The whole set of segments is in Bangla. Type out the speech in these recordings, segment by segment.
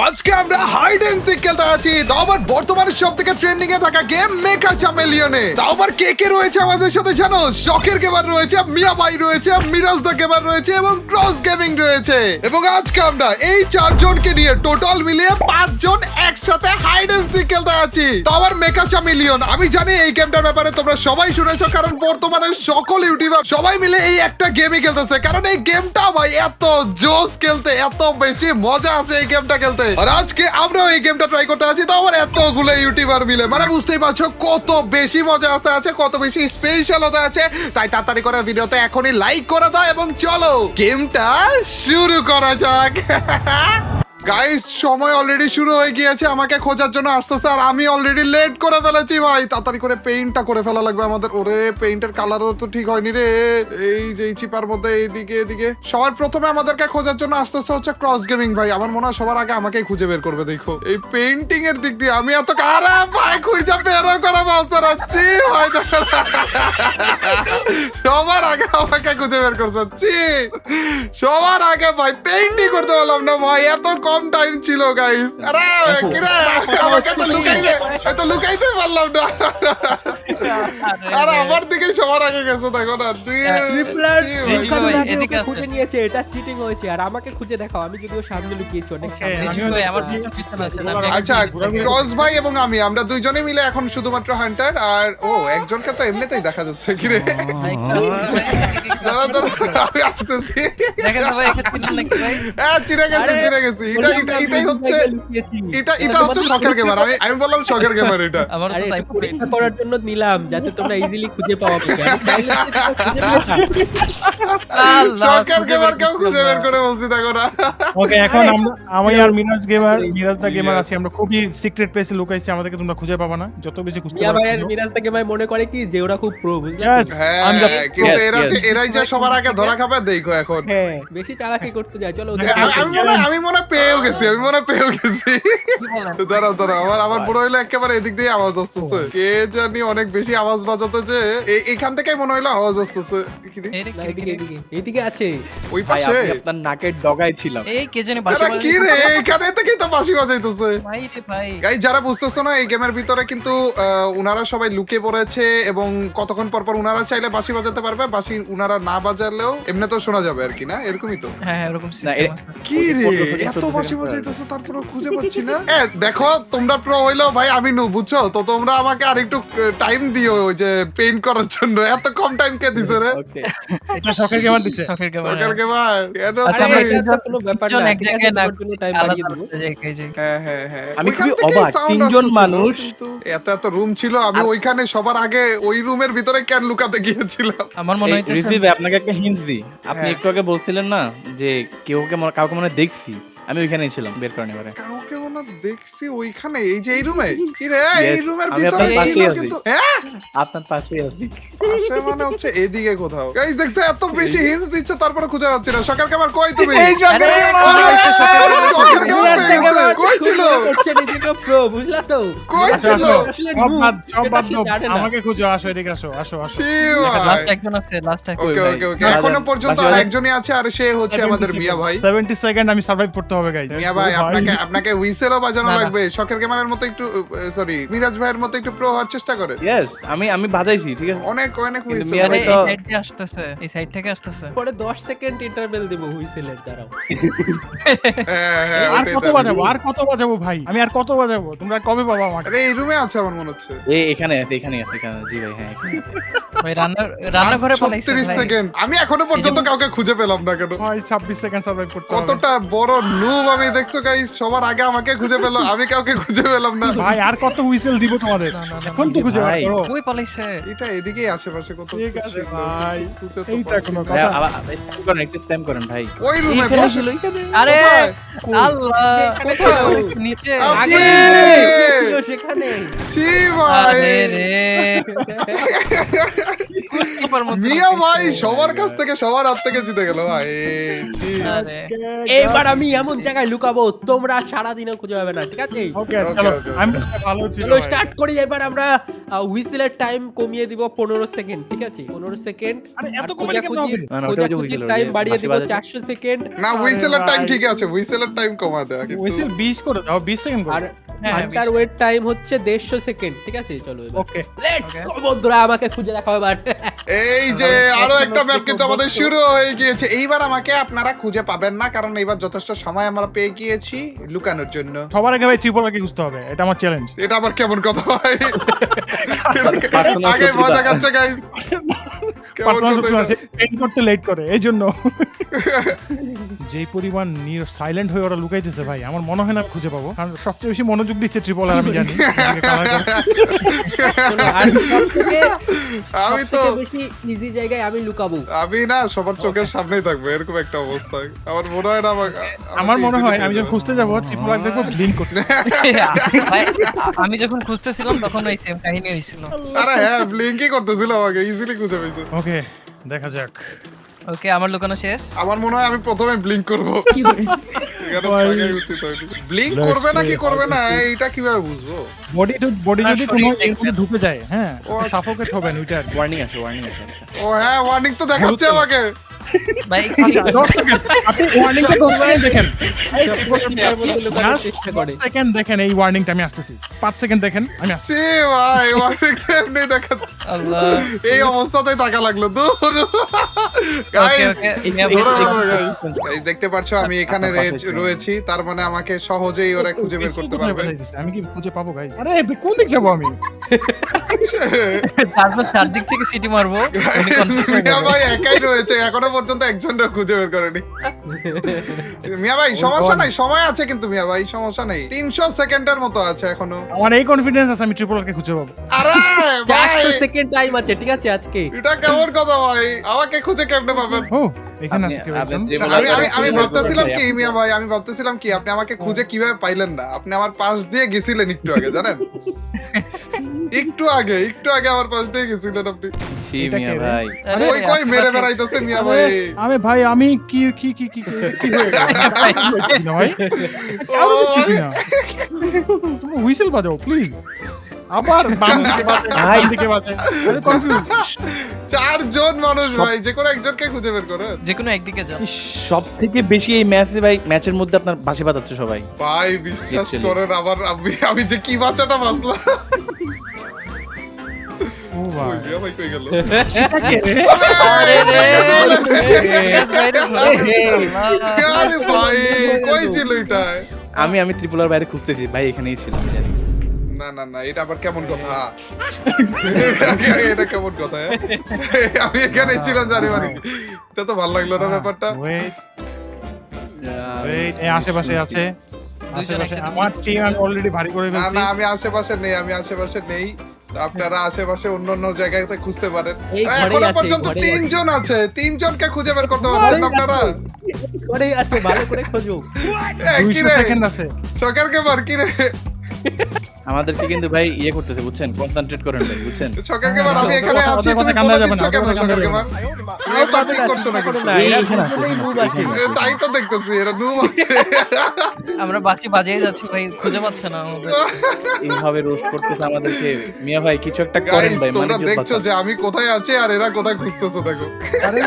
আজকে আমরা হাইড এন্ড সিক খেলতে আছি। তাও আবার বর্তমানে সবথেকে ট্রেন্ডিং এ থাকা গেম মেকা চ্যামেলিয়নে। তাও আবার কে কে রয়েছে আমাদের সাথে জানো? শখের গেমার রয়েছে, মিয়া ভাই রয়েছে, মিরাজ দা গেমার রয়েছে এবং ক্রস গেমিং রয়েছে। এবং আজকে আমরা এই চারজনকে নিয়ে টোটাল মিলিয়ে 5 জন একসাথে হাইড এন্ড সিক খেলতে আছি। তাও আবার মেকা চ্যামেলিয়ন। আমি জানি এই গেমটার ব্যাপারে তোমরা সবাই শুনেছো, কারণ বর্তমানে সকল ইউটিউবার সবাই মিলে এই একটা গেমই খেলতেছে। কারণ এই গেমটা ভাই এত জোস খেলতে, এত বেশি মজা আছে এই গেমটা খেলতে। আর আজকে আমরা এই গেমটা ট্রাই করতে আছি, তো আমার এতগুলো ইউটিউবার মিলে, মানে বুঝতেই পারছো কত বেশি মজা আসতে আছে, কত বেশি স্পেশাল হতে আছে। তাই তাড়াতাড়ি করে ভিডিওতে এখনই লাইক করে দাও এবং চলো গেমটা শুরু করা যাক। গাইস, সময় অলরেডি শুরু হয়ে গিয়েছে আমাকে খোঁজার জন্য আসতেছে, আর আমি অলরেডি লেট করে ফেলেছি ভাই। তাড়াতাড়ি করে পেইন্টটা করে ফেলা লাগবে আমাদের। ওরে পেইন্টের কালারও তো ঠিক হয়নি রে। এই যে চিপার মধ্যে এইদিকে এদিকে সবার প্রথমে আমাদেরকে খোঁজার জন্য আসতেছে হচ্ছে ক্রস গেমিং ভাই। আমার মনে হয় সবার আগে আমাকেই খুঁজে বের করবে। দেখো এই পেইন্টিং এর দিক দিয়ে আমি এত কারা ভাই খুঁজে বের করে বলতে রাখছি ভাই। সবার আগে আমাকে খুঁজে বের করছি, সবার আগে ভাই পেইন্টিং করতে পারলাম না ভাই, এত কম টাইম ছিল গাইস। আরে কিরে আমাকে তো লুকাইতে পারলাম না। আরে আমার দিকে সবার আগে গেছে, দেখো না। খুঁজে নিয়েছে, এটা চিটিং হয়েছে। আর আমাকে খুঁজে দেখাও, আমি যদিও সামনে লুকিয়েছি, অনেক সামনে। আচ্ছা, ক্রস ভাই এবং আমরা দুইজনে মিলে এখন শুধুমাত্র হান্টার। আর ও একজনকে তো এমনিতেই দেখা যাচ্ছে। কিরে দাঁড়া দাঁড়া, আমি আসতেছি। হ্যাঁ চিনে গেছি। এটাই হচ্ছে শখের গেমার। আমি বললাম শখের গেমার এটা। আরে পরীক্ষা করার জন্য নিলাম, যাতে তোমরা ইজিলি খুঁজে পাও। শখের গেমার কেউ খুঁজে বের করে বলছি, দেখো না। ওকে, এখন আমি আর মিরাজ দা গেমার আছি। আমরা খুবই সিক্রেট প্লেসে লুকাইছি, আমাদেরকে তোমরা খুঁজে পাবা না। যত বেশি খুঁজতে মিয়া ভাই আর মিরাজ দা গেমার মনে করে কি যে ওরা খুব প্রো, বুঝলে? হ্যাঁ, কিন্তু এরাই যে সবার আগে ধরা খাবে দেখো এখন। হ্যাঁ, বেশি চালাকি করতে যায়। চলো আমি মনে পেয়েও গেছি। দাঁড়াও আমার মনে হইলো একেবারে এদিক দিয়ে আওয়াজ আসতেছে। কে জানি অনেক বেশি আওয়াজ বাজাতেছে। এইখান থেকে মনে হইলো আওয়াজ আসতেছে। এইদিকে আছে, ওই পাশে আপনার নাকের ডগায় ছিলাম। এই কে জানি বাঁশি বাজায়। কি রে, এখানে থেকেই তো বাঁশি বাজাইতেছে ভাই রে ভাই। গাইস, যারা বুঝতেছো না, এই গেমের ভিতরে কিন্তু উনারা সবাই লুকিয়ে পড়েছে এবং কতক্ষণ পর পর উনারা চাইলে বাঁশি বাজাতে পারবে। বাঁশি উনারা না বাজালেও এমনি তো শোনা যাবে আর কি, না? এরকমই তো। হ্যাঁ এরকম না, কি রে এত বাঁশি বাজাইতেছো তারপরে খুঁজে পাচ্ছি না। দেখো তোমরা প্রো হইলেও ভাই আমি নো, বুঝছো তো? তোমরা আমাকে আরেকটু টাইম দিও ওই যে পেইন্ট করার জন্য। এত কম টাইম কে দিছে রে? ওকে, এটা শখের গেমার দিছে। সরকার গেমার আচ্ছা, আমরা কোনো ব্যাপার না, এক জায়গায় না টাইম বাড়িয়ে দেবো। হ্যাঁ। আমি ওইখান খুবই থেকেই অবাক, sound 3 জন আসতেছিল, মানুষ। কিন্তু এত রুম ছিল, আমি ওইখানে সবার আগে ওই রুমের ভিতরে কেন লুকাতে গিয়েছিলাম? আমার মনে হইতেছে রিজভি ভাই, আপনাকে একটা হিন্ট দিই। আপনি হ্যাঁ। একটু আগে বলছিলেন না যে কাউকে মনে দেখছি, আমি ওইখানেই ছিলাম বের করেন এবারে। কাউকে মনে দেখছি ওইখানে, এই যে এই রুমে। কি রে Yes, এই রুমের আমি ভিতরে আপনার ছিল পাশেই আছি। কিন্তু হ্যাঁ আপনার পাশেই আছি। পাশে মানে হচ্ছে এদিকে কোথাও। গাইস দেখছো এত বেশি হিন্টস দিচ্ছে তারপরে খুঁজে পাচ্ছি না। সকাল কেমন কই তুমি? সকাল কেমন পেয়ে গেছে? কই ছিল? প্রো, বুঝলা তো? কই ছিল? আসলে সব noob, বাদ এটা সে দাও, জানে না। আমাকে খুঁজো। আসো এদিকে, আসো। লাস্ট একজন আছে, লাস্ট ওকে এখনো পর্যন্ত আর একজনই আছে, আর সে হচ্ছে আমাদের মিয়া ভাই। 70 সেকেন্ড আমি সার্ভাইভ করতে হবে গাইস। মিয়া ভাই আপনাকে হুইসেলও বাজানো লাগবে। শখের গেমারের মতো একটু সরি মিরাজ ভাইয়ের মতো একটু প্রো হওয়ার চেষ্টা করে। ইয়েস, আমি বাজাইছি, ঠিক আছে। অনেক হুইসেল। মিয়া ভাই এই তো- সাইড দিয়ে আসতেছে, এই সাইড থেকে আসতেছে। পরে 10 সেকেন্ড ইন্টারভেল দেব হুইসেলের দ্বারাও। হ্যাঁ আর কত বাজাবো ভাই? আমি আর কত বাজাবো? তোমরা কবে পাবা আমাকে? আরে এই রুমে আছে আমার মনে হচ্ছে। এখানে আছে। জি ভাই, হ্যাঁ এখানে আছে। ভাই রান্নাঘরে পালাইছে 36 ভাই। সেকেন্ড। আমি এখনো পর্যন্ত কাউকে খুঁজে পেলাম না কেন? ভাই 26 সেকেন্ড সার্ভাইভ করতে হবে। কতটা বড় নুব আমি, দেখছো গাইস? সবার আগে আমাকে খুঁজে পেলো, আমি কাউকে খুঁজে পেলাম না। ভাই আর কত হুইসেল দিব তোমাদের? এখন তো খুঁজে ভাই। বের করো। কই পালাইছে? এটা এদিকেই আশেপাশে কত ঠিক আছে ছিল। ভাই, খুঁজে তো এইটা পাচ্ছি কোনো না। ভাই, কথা। আবার স্প্যাম করেন, একটু স্প্যাম করেন ভাই। ওই রুমে এখানে বসে ছিল, এখানে। আরে কোথায়? আল্লাহ, কোথায়? নিচে। আগে ছিল সেখানে। ছি ভাই। আরে রে মিয়া ভাই সবার কাছ থেকে সবার হাত থেকে জিতে গেল ভাই ছি। আরে এইবার আমি এমন জায়গায় লুকাবো তোমরা সারাদিনও খুঁজে পাবে না, ঠিক আছে? ওকে Okay, চলো okay, আমি ভালো ছিল চলো স্টার্ট করি। এবার আমরা হুইসেলের টাইম কমিয়ে দিব 15 সেকেন্ড, ঠিক আছে? 15 সেকেন্ড। আরে এত আর কমালে কেন হবে? না, না, ওটা ওই যে whistle, ওই টাইম যে বাড়িয়ে বাঁশি দিব বাজাচ্ছে। 400 সেকেন্ড। না হুইসেলের টাইম ভাই। ঠিক আছে, হুইসেলের টাইম কমা দেয়া কিন্তু হুইসেল 20 করে দাও 20 সেকেন্ড আর করে হ্যাঁ, ঘন্টার ওয়েট টাইম হচ্ছে 150 সেকেন্ড, ঠিক আছে? চলো এবার ওকে লেটস Okay. গো বন্ধুরা, আমাকে খুঁজে দেখাও এবার। এই যে আরো একটা ম্যাপ কিন্তু আমাদের শুরু হয়ে গিয়েছে। এইবার আমাকে আপনারা খুঁজে পাবেন না, কারণ এইবার যথেষ্ট সময় আমরা পেয়ে গিয়েছি লুকানোর জন্য। সবার আগে ভাই ট্রিপল আগে খুঁজতে হবে, এটা আমার চ্যালেঞ্জ। এটা আবার কেমন কথা ভাই? Personal আগে শত্রুতা। মজা করছে গাইস। কেমন পার্সোনাল কথা শত্রু এটা? আছে, পেইন্ট করতে লেট করে এই জন্য। যেই পরিমাণ সাইলেন্ট হয়ে ওরা লুকাইতেছে ভাই, আমার মনে হয় না আমি খুঁজে পাবো, কারণ সবচেয়ে বেশি মনোযোগ দিচ্ছে ট্রিপল আর আমি জানি। চলো, আর সবথেকে আমি তো বেশি ইজি জায়গায় আমি লুকাবো। আমি না সবার চোখের সামনেই থাকবো এরকম একটা অবস্থা। আমার মনে হয় না আমার মনে হয় আমি যখন খুঁজতে যাবো ট্রিপল আর দেখবো ব্লিঙ্ক করতে। ভাই, আমি যখন খুঁজতেছিলাম তখন ওই সেম কাহিনী হয়েছিল। আরে হ্যাঁ ব্লিঙ্কই করতেছিল আমাকে, ইজিলি খুঁজে পেয়েছে। ওকে দেখা যাক। ওকে, আমার লুকানো শেষ। আমার মনে হয় আমি প্রথমে ব্লিঙ্ক করবো। এখানে ভাই। লাগাই উচিত হয়নি। ব্লিঙ্ক করবে না কি করবে না এইটা কিভাবে বুঝবো? বডি না, যদি শরীর কোনো এর দেখতে মধ্যে ঢুকে যায়, হ্যাঁ ও আচ্ছা। সাফোকেট হবেন ওইটা আর কি। ওয়ার্নিং আছে, ওয়ার্নিং আছে। ও হ্যাঁ ওয়ার্নিং তো দেখাচ্ছে আমাকে। ভাই 10 সেকেন্ড আপনি ওয়ার্নিংটা 10 সেকেন্ড দেখেন। চিপার মধ্যে লুকানোর চেষ্টা করে। 10 সেকেন্ড দেখেন এই ওয়ার্নিংটা আমি আসতেছি। 5 সেকেন্ড দেখেন আমি আসছি। ছি ভাই ওয়ার্নিং তো এমনি দেখাচ্ছে। আল্লাহ। এই অবস্থাতেই টাকা লাগলো দূর। ওকে গাইস ওকে, গাইস দেখতে পাচ্ছ আমি এখানে রয়েছি, তার মানে আমাকে সহজেই ওরা খুঁজে বের করতে পারবে। আমি কি খুঁজে পাবো গাইস? আরে কোন দিক যাবো আমি? তারপর চারদিক থেকে সিটি মারবো। উনি confuse হয়ে মিয়া যাবে। ভাই একাই রয়েছে, এখনো পর্যন্ত একজনও খুঁজে বের করেনি। মিয়া ভাই সমস্যা নাই, সময় আছে কিন্তু মিয়া ভাই সমস্যা নেই, 300 সেকেন্ডের মতো আছে এখনো। আমার এই কনফিডেন্স আছে আমি ট্রিপল কে খুঁজে পাবো। আরে ভাই 400 সেকেন্ড টাইম আছে, ঠিক আছে আজকে? এটা কেমন কথা ভাই? আমাকে খুঁজে কেমনে পাবেন? ও এখানে আছে কেউ একজন। আমি ভাবতেছিলাম কি মিয়া ভাই, আমি ভাবতেছিলাম কি আপনি আমাকে খুঁজে কিভাবে পাইলেন না? আপনি আমার পাশ দিয়ে গেছিলেন একটু আগে, জানেন? একটু আগে আমার পাশ দিয়ে গেছিলেন আপনি। ছি এটা মিয়া কে রে? ভাই। আরে, ওই কই মেরে আশেপাশে- বেড়াইতেছে মিয়া আরে, ভাই। আমি কি হয়ে গেল? না ভাই ও বুঝছি না। তুমি হুইসেল বাজাও প্লিজ। আবার বাম দিকে বাজে, ডান দিকে বাজে। আরে কনফিউজ। 4 জন মানুষ ভাই, যে কোনো একজনকে খুঁজে বের করেন। যেকোনো একদিকে যাও। সব থেকে বেশি এই ম্যাচে ভাই, ম্যাচের মধ্যে আপনার বাঁশি বাজাচ্ছে সবাই। ভাই বিশ্বাস Literally. করেন আবার আমি যে কি বাচ্চাটা বাঁচলাম। ও ওই ভাই মিয়া ভাই কই গেল? আরে রে, আরে ভাই কই ছিল এটা? আমি ত্রিপুলার বাইরে খুঁজতেছি ভাই, এখানেই ছিলাম জানি। না এটা আবার কেমন কথা? এটা কেমন কথা? আমি এখানে ছিলাম জানি মানে কি? এটা তো ভালো লাগলো না ব্যাপারটা। ওয়েট এই আশেপাশে আছে। দুইজন আশেপাশে একসাথে আমার টিম আমি অলরেডি ভারী করে না ফেলছি। আমি আশেপাশে নেই। তো আপনারা আশেপাশে অন্য জায়গাতে খুঁজতে পারেন। এই ঘরেই এখনো আছে, পর্যন্ত ঘরেই 3 জন আছে, 3 জনকে খুঁজে বের করতে পারছেন না আপনারা? ঘরেই আছে, ভালো করে খোঁজো। কি 200 রে সেকেন্ড আছে। সকার কে বার কি রে? আমাদেরকে কিন্তু ভাই ইয়ে করতেছে বুঝছেন, কনসেন্ট্রেট করেন ভাই বুঝছেন। সকার কে বার আমি এখানে আছি, তুমি কান্দা বলে যাবে দিচ্ছ না, কেন কান্দা সকার কে যাবে বার? না। তুমি এটা ঠিক করছো না কিন্তু। এরা এখানে আছে, দুজনেই noob আছে। তাই তো দেখতেছি এরা নুব আছে। আমরা বাকি বাজিয়ে যাচ্ছি ভাই, খুঁজে পাচ্ছে না আমাদের। এইভাবে রোস্ট করতেছে আমাদেরকে। মিয়া ভাই কিছু একটা করেন গাইস ভাই, তোমরা মানে দেখছো যে আমি কোথায় আছি আর এরা কোথায় খুঁজতেছে দেখো। আরে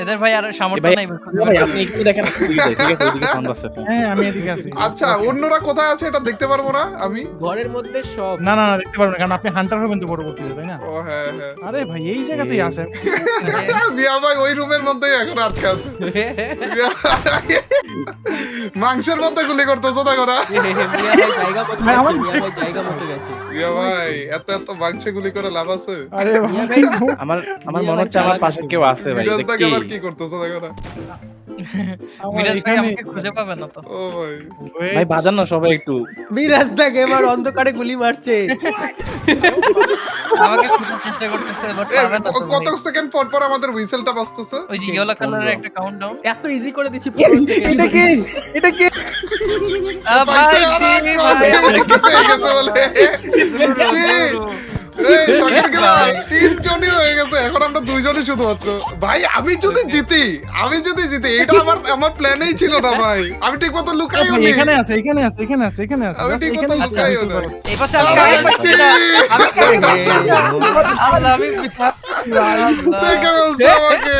এদের ভাই আর সামর্থ্য ভাই নাই খুঁজে ভাই বের আপনি একটু দেখেন, ঠিক আছে ওইদিকে সাউন্ড আসছে। হ্যাঁ আমি এদিকে আছি। আচ্ছা অন্যরা কোথায় আছে এটা দেখতে পারবো না আমি? ঘরের মধ্যে সব। না দেখতে পারবেন না, কারণ আপনি হান্টার হবেন তো পরবর্তীতে, তাই না? ও হ্যাঁ আরে ভাই এই জায়গাতেই আছে। মিয়া ভাই ওই রুমের মধ্যেই এখন আটকে আছে। মাংসের মধ্যে গুলি করতেছো দেখো না? মিয়া ভাই জায়গা মতো ভাই, আমার- গেছে, মিয়া ভাই জায়গা মতো গেছে। মিয়া ভাই এত মাংসে গুলি করে লাভ আছে? আরে মিয়া ভাই ভাই আমার মনে হচ্ছে আমার পাশে কেউ আছে ভাই। মিরাজ দাকে দেখি আবার কি করতেছো দেখো না? আমার মিরাজ ভাই এখানে- আমাকে খুঁজে পাবে না তো। ও ভাই Wait, ভাই বাজান না সবাই একটু। মিরাজ দা গেমার অন্ধকারে গুলি মারছে। আমাকে খোঁজার চেষ্টা করতেছে, বাট এ, পাবে না তো কত ভাই। সেকেন্ড পর আমাদের হুইসেলটা বাজতেছে? ওই যে ইয়েলো কালারের একটা কাউন্টডাউন। এত ইজি করে দিচ্ছি 15 সেকেন্ড। এটা কি? পাইছে, আরে, cross game কিন্তু পেয়ে গেছে বলে। ছি। এই শখের গেমার তিনজনই হয়ে গেছে, এখন আমরা দুইজনই শুধুমাত্র। ভাই আমি যদি জিতি এটা আমার প্ল্যানেই ছিল না ভাই, আমি ঠিক মতো লুকাইও নি। এখানে আছে। আমি ঠিক মতো লুকাইও না। এই পাশে আমি গায়ে পাচ্ছি না। আল্লাহ, আমি দেখে বলছে আমাকে।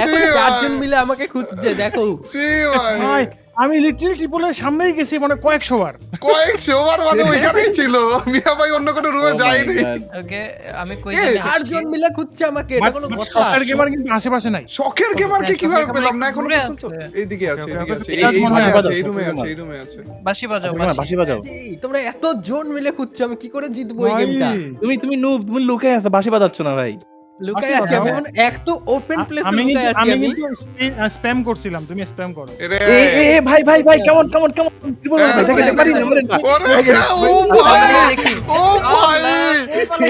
ছি এখন ভাই, 4 জন মিলে আমাকে খুঁজছে দেখো। ছি ভাই। ভাই আমি লিটারালি ট্রিপলের সামনেই গেছি মানে কয়েকশো বার। কয়েকশো বার মানে ওইখানেই ছিল, মিয়া ভাই অন্য কোনো রুমে যায়নি। ওকে, আমি কই এ, জানি 4 জন মিলে খুঁজছে আমাকে, এটা কোনো কথা? শখের গেমার কিন্তু আশেপাশে নাই। শখের গেমারকে কিভাবে শখের পেলাম না গেমার এখনো ঘুরে পর্যন্ত? আছে। এইদিকে আছে, ওকে, এইদিকে ওকে, আছে, ঠিক আছে, এই মনে হয় রুমে আছে, এই বাজাও, রুমে আছে, শখের এই রুমে আছে। বাঁশি বাজাও, বাঁশি বাজাও। এই, তোমরা এত জন মিলে খুঁজছো, আমি কি করে জিতবো এই ভাই, গেমটা? তুমি নুব, তুমি লুকাই আছে, বাঁশি বাজাচ্ছ না ভাই। লুকাই আছি আমি, এখন এক তো ওপেন প্লেসে আমি লুকাই আছি আমি আমি। কিন্তু স্প্যাম করছিলাম, তুমি স্প্যাম করো। এরে, ভাই কেমন ট্রিপল ভাই দেখে পারি না মরে না। ওরে, ও ভাই, দেখি। ও ভাই,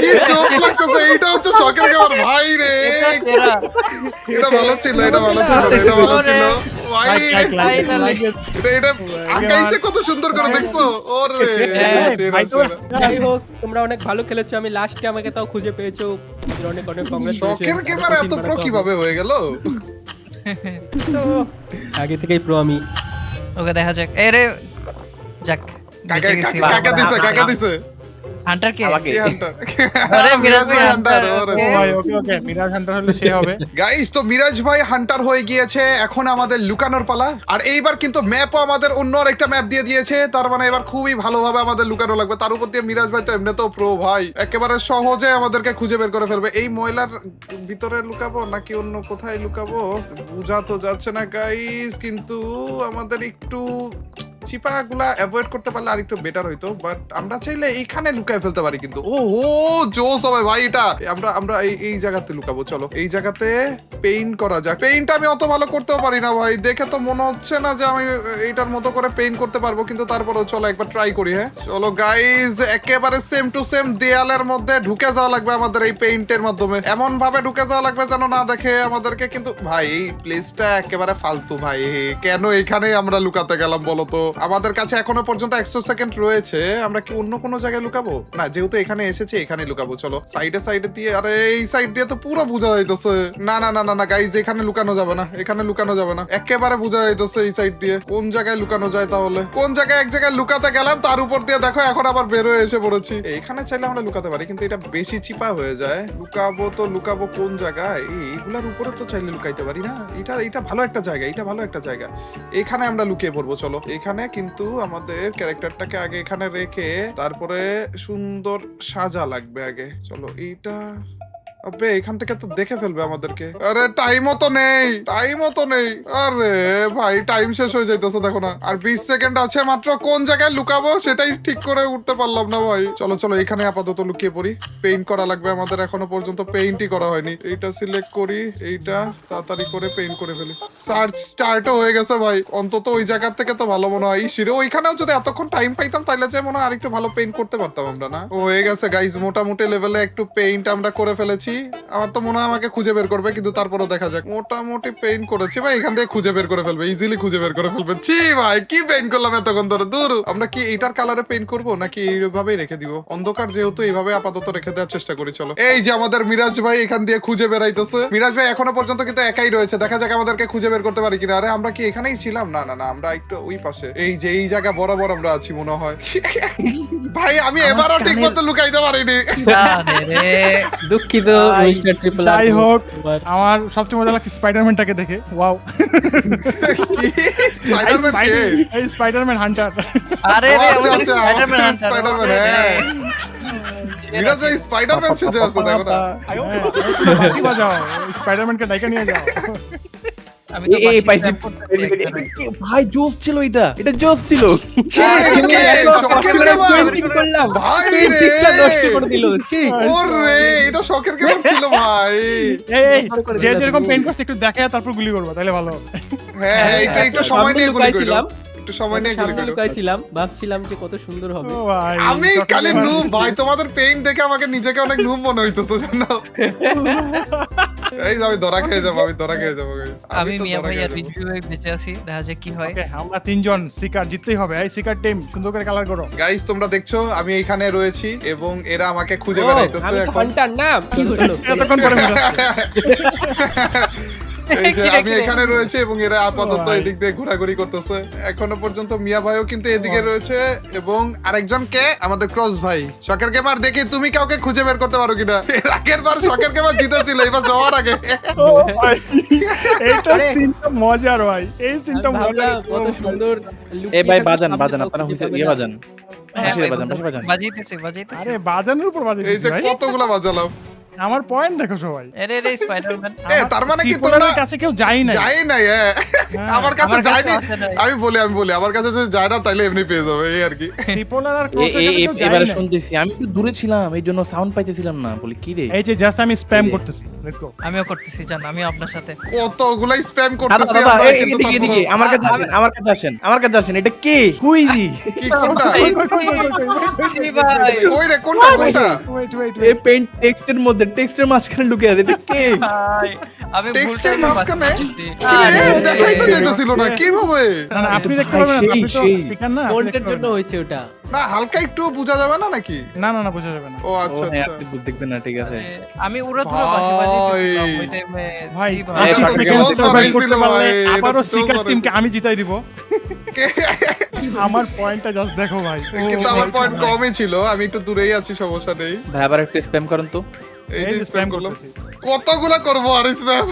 কি জোশ লাগতেছে। এইটা হচ্ছে শখের গেমার ভাই রে। তেরা এটা ভালো ছিল, এটা ভালো ছিল, এটা ভালো ছিল ভাই। এটা আকাইছে কত সুন্দর করে দেখছো। ওরে ভাই তো যাই হোক, তোমরা অনেক ভালো খেলেছো, আমি লাস্টে আমাকে তাও খুঁজে পেয়েছো, অনেক অনেক কংগ্রেচুলেশন। শখের গেমার এত প্রো কিভাবে হয়ে গেল? আগে থেকেই প্রো আমি। ওকে দেখা যাক। এই রে যাক, বেঁচে গেছি। কাকা দিছে হান্টার কে? আমাকে। কি হান্টার? আরে মিরাজ ভাই হান্টার, হান্টার। ওরে। ভাই ওকে মিরাজ হান্টার হলে সে হবে। গাইস, তো মিরাজ ভাই হান্টার হয়ে গিয়েছে, এখন আমাদের লুকানোর পালা। আর এইবার কিন্তু ম্যাপও আমাদের অন্য আরেকটা ম্যাপ দিয়ে দিয়েছে, তার মানে এবার খুবই ভালোভাবে আমাদের লুকানো লাগবে। তার উপর দিয়ে মিরাজ ভাই তো এমনিতেও প্রো ভাই, একেবারে সহজে আমাদেরকে খুঁজে বের করে ফেলবে। এই ময়লার ভিতরে লুকাবো নাকি অন্য কোথায় লুকাবো বুঝা তো যাচ্ছে না গাইস, কিন্তু আমাদের একটু চিপাগুলা অ্যাভয়েড করতে পারলে আর একটু বেটার হইতো, বাট আমরা চাইলে এইখানে লুকায় ফেলতে পারি কিন্তু। ও হো, জোস হবে ভাই এটা। আমরা এই জায়গাতে লুকাবো, চলো এই জায়গাতে পেইন্ট করা যাক। পেইন্ট আমি অত ভালো করতেও পারি না ভাই, দেখে তো মনে হচ্ছে না যে আমি এইটার মতো করে পেইন্ট করতে পারবো, কিন্তু তারপরেও চলো একবার ট্রাই করি। হ্যাঁ চলো গাইজ, একেবারে সেম টু সেম দেয়ালের মধ্যে ঢুকে যাওয়া লাগবে আমাদের এই পেইন্টের মাধ্যমে। এমন ভাবে ঢুকে যাওয়া লাগবে যেন না দেখে আমাদেরকে। কিন্তু ভাই এই প্লেসটা একেবারে ফালতু ভাই, কেন এখানে আমরা লুকাতে গেলাম বলো তো? আমাদের কাছে এখনো পর্যন্ত 100 সেকেন্ড রয়েছে, আমরা কি অন্য কোনো জায়গায় লুকাবো? না, যেহেতু এখানে এসেছে এখানে লুকাবো। চলো সাইডে দিয়ে, আরে এই সাইড দিয়ে তো পুরো বোঝা যাইতেছে। না গাইজ, এখানে লুকানো যাবে না, এখানে লুকানো যাবে না, একেবারে বোঝা যাইতেছে এই সাইড দিয়ে। কোন জায়গায় লুকানো যায় তাহলে? কোন জায়গায় এক জায়গায় লুকাতে গেলাম, তার উপর দিয়ে দেখো এখন আবার বের হয়ে এসে পড়েছি। এইখানে চাইলে আমরা লুকাতে পারি, কিন্তু এটা বেশি চিপা হয়ে যায়। লুকাবো কোন জায়গায়? এইগুলার উপরে তো চাইলে লুকাইতে পারি না। এটা ভালো একটা জায়গা, এটা ভালো একটা জায়গা। এখানে আমরা লুকিয়ে পড়বো। চলো এখানে কিন্তু আমাদের ক্যারেক্টারটাকে আগে এখানে রেখে তারপরে সুন্দর সাজা লাগবে আগে। চলো এইটা, আবে এখান থেকে তো দেখে ফেলবে আমাদেরকে। আরে টাইমও তো নেই। আরে ভাই টাইম শেষ হয়ে যাইতেছে, দেখো না আর 20 সেকেন্ড আছে মাত্র। কোন জায়গায় লুকাবো সেটাই ঠিক করে উঠতে পারলাম না ভাই। চলো এখানে আপাতত লুকিয়ে পড়ি। পেইন্ট করা লাগবে আমাদের, এখনো পর্যন্ত পেইন্টই করা হয়নি। এইটা সিলেক্ট করি, এইটা তাড়াতাড়ি করে পেইন্ট করে ফেলি। সার্চ স্টার্টও হয়ে গেছে ভাই, অন্তত ওই জায়গা থেকে তো ভালো মনে হয়। শিরে ওইখানেও যদি এতক্ষণ টাইম পাইতাম তাহলে যে মনে হয় আরেকটু ভালো পেইন্ট করতে পারতাম আমরা। না হয়ে গেছে গাইজ, মোটামুটি লেভেলে একটু পেইন্ট আমরা করে ফেলেছি। আমার তো মনে হয় আমাকে খুঁজে বের করবে, কিন্তু তারপরও দেখা যাক। মোটামুটি পেইন্ট করেছি ভাই, এখান থেকে খুঁজে বের করে ফেলবে, ইজিলি খুঁজে বের করে ফেলবে। ছি ভাই, কি পেইন্ট করলাম এতক্ষণ ধরে। দূর, আমরা কি এইটার কালারে পেইন্ট করবো নাকি এইভাবেই রেখে দিব? অন্ধকার যেহেতু, এইভাবে আপাতত রেখে দেওয়ার চেষ্টা করি। চলো এই যে আমাদের মিরাজ ভাই এখান দিয়ে খুঁজে বেরাইতেছে। মিরাজ ভাই এখনো পর্যন্ত কিন্তু একাই রয়েছে, দেখা যাক আমাদেরকে খুঁজে বের করতে পারি কিনা। আরে আমরা কি এখানেই ছিলাম? না আমরা একটু ওই পাশে, এই যে এই জায়গা বরাবর আমরা আছি মনে হয়। ভাই আমি এবারও ঠিক মতো লুকাইতে পারিনি। আরে রে দুঃখিত ভাই, মিস্টার ট্রিপল। যাই হোক, আমার সবচেয়ে মজা লাগছে স্পাইডারম্যানটাকে দেখে। ওয়াও, কি স্পাইডারম্যান কে? এই স্পাইডারম্যান হান্টার। আরে রে আচ্ছা, আমাদের আচ্ছা, স্পাইডারম্যান আমাদের স্পাইডারম্যান, হ্যাঁ। মিরাজ ভাই স্পাইডারম্যান সেজে আছে, দেখো না। বাঁশি বাজাও, স্পাইডারম্যানকে ডাইকা নিয়ে যাও। আমি তো এই বাঁশি পাই স্ন্যাপ করতেছি এখানে। ভাই জোস ছিল এটা জোস ছিল। কে? শখের গেমার করলাম ভাই পেইন্টিংটা নষ্ট রে। করে দিল। ছি, ওরে এটা শখের গেমার ছিল ভাই। এই যে যেরকম পেইন্ট করছে একটু দেখে তারপর গুলি করবো, তাহলে ভালো। হ্যাঁ একটু সময় নিয়ে গুলি করো, লুকাইছিলাম, একটু সময় নিয়ে গুলি সামনে করো। লুকাইছিলাম, ভাবছিলাম যে কত সুন্দর হবে। ও ভাই, আমি খালি নুব ভাই, তোমাদের পেইন্ট দেখে আমাকে নিজেকে অনেক নুব মনে হইতেছে জানো। এই যে আমি ধরা খেয়ে যাবো guys। আমি তো মিয়া ধরা ভাই খেয়ে আর যাবো। রিজভি ভাই বেঁচে আছি, দেখা যাক কি হয়। ওকে আমরা তিনজন সিকার জিততেই হবে। এই সিকার টিম সুন্দর করে কালার করো। গাইস তোমরা দেখছো আমি এইখানে রয়েছি এবং এরা আমাকে খুঁজে ও, বেড়াইতেছে আমি তো এখন। হান্টার না। চলো, চলো। এতক্ষণ পরে মিরাজ। এই যে কিরে, আমি কিরে? এখানে রয়েছে এবং এরা আপাতত ভাই। এদিক দিয়ে ঘোরাঘুরি করতেছে। এখনো পর্যন্ত মিয়া ভাইও কিন্তু এদিকে রয়েছে এবং আরেকজন কে আমাদের ক্রস ভাই। শখের গেমার দেখি তুমি কাউকে খুঁজে বের করতে পারো কিনা। এর আগের বার শখের গেমার জিতেছিল, এবার যাওয়ার আগে। ও ভাই, এইটা আরে। সিনটা মজার ভাই, এই সিনটা আমি মজার। ভাবলাম কত সুন্দর এ ভাই লুকিয়ে বাজান থাকতে বাজান সামনে আপনারা কাউকে হইছে পেতে ইয়ে হবে বাজান। হ্যাঁ বাঁশি ভাই, বাজান, বাঁশি বাজান। বাজাইতেছি। আরে বাজানোর উপর এই বাজাইতেছি যে ভাই। কতগুলা বাজালাম। আমার পয়েন্ট দেখো সবাই। আরে রে স্পাইডারম্যান। তার মানে কি ত্রিপলের তোমরা কাছে কেউ যায় না। যাই নাই হ্যাঁ। আমার কাছে আমার কাছে যায়নি। আসে নাই। আমি বলি আমার কাছে যদি যায় না তাহলে এমনি পেয়ে যাবে এই আর কি। ত্রিপলের আর ক্রসের কাছে কেউ যায় এবারে না। শুনতেছি আমি একটু দূরে ছিলাম এই জন্য সাউন্ড পাইতেছিলাম না, বলি কি রে এই যে জাস্ট আমি স্প্যাম এই যে। করতেছি। Let's go. আমিও করতেছি, জান আমিও আপনার সাথে। কতগুলাই স্প্যাম দাদা করতেছি দাদা আমরা, কিন্তু এদিকে তারপরেও- এদিকে আমার কাছে আসেন, আমার কাছে আসেন, আমার কাছে আসেন। এটা কে হুইজি? কি কোনটা? ছি ভাই। ওই রে কোনটা? ওয়েট ওয়েট এই পেইন্ট টেক্সটের মধ্যে টেক্সটের মাঝখানে ঢুকে আছে, এটা কে? ভাই, আমি ভুল টেক্সটের টাইমে মাঝখানে? বাঁচতেছি। কিরে, আরে, দেখাই তো যাইতেছিল না কিভাবে? না না আপনি দেখতে ভাই, পারবেন না, সেই, আপনি তো সেই। শিখান না। আপনি কোনটার দেখতে জন্য পারবেন হয়েছে ওটা? না হালকা একটু বোঝা যাবে না নাকি? না। না না বোঝা যাবে না। ও আচ্ছা ও হ্যাঁ, আচ্ছা। আপনি দেখবেন না, ঠিক আছে। আরে, আমি উড়ে ধরে বাঁশি বাজাইতেছিলাম ওই টাইমে। ভাই ছি আরে, আপনি তো সেকেন্ড জোস সার্ভাইভ বানাইছিল করতে পারলে ভাই, এটা আবারও তো জোস সিকার বানাইছিল। টিমকে আমি জিতাই দিব। আমার পয়েন্টটা জাস্ট দেখো ভাই। কিন্তু আমার পয়েন্ট কমই ছিল, আমি একটু দূরেই আছি, সমস্যা নেই। ভাই আবার একটু স্প্যাম করেন তো। এই এই যে যে স্প্যাম spam করলাম। করতেছি। কতগুলা করবো আর স্প্যাম?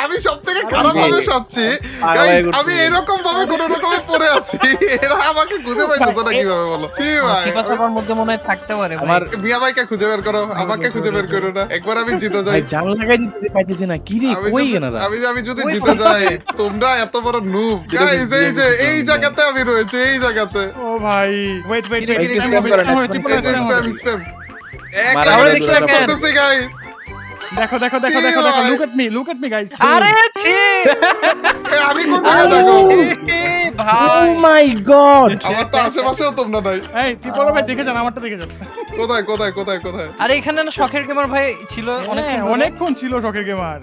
আমি সব থেকে খারাপ ভাবে সাচ্ছি। আরে, Guys, আরে, আমি এরকম ভাবে কোন রকমে পড়ে আছি, এরা আমাকে খুঁজে পাইতেছে না কিভাবে বলো? ছি ভাই, চিপা চাপার মধ্যে মনে হয় থাকতে পারে ভাই। আমার মিয়া ভাইকে খুঁজে বের করো, আমাকে খুঁজে বের করো না। একবার আমি জিতে যাই। ভাই জানলা লাগাই দিতে পাইতেছি না, কি রে আমি কই যদি- এনারা? আমি যদি ওই জিতে যাই, তোমরা এত বড় নুব। যেটা গাইস এই যে বুঝতে এই পারলাম। জায়গাতে আমি রয়েছে, এই জায়গাতে। ও ভাই ওয়েট ওয়েট কিরে, ওয়েট কিরে, spam করেন, এই যে স্প্যাম স্প্যাম। এক মারা লাইনে গেল, স্প্যাম দেখলেন? করতেছি গাইস। দেখো দেখো দেখো See দেখো দেখো ভাই। Look at me guys. আরে ছি আমি কোন জায়গায় দেখো? ভাই, ও মাই গড! আমার তো আশেপাশেও তোমরা নাই। এই ত্রিপল ভাই দেখে যান, আমারটা দেখে যান। কোথায় কোথায় কোথায় কোথায়? আরে এখানে না শখের গেমার ভাই ছিল অনেকক্ষণ ধরে। অনেকক্ষণ ছিল শখের গেমার।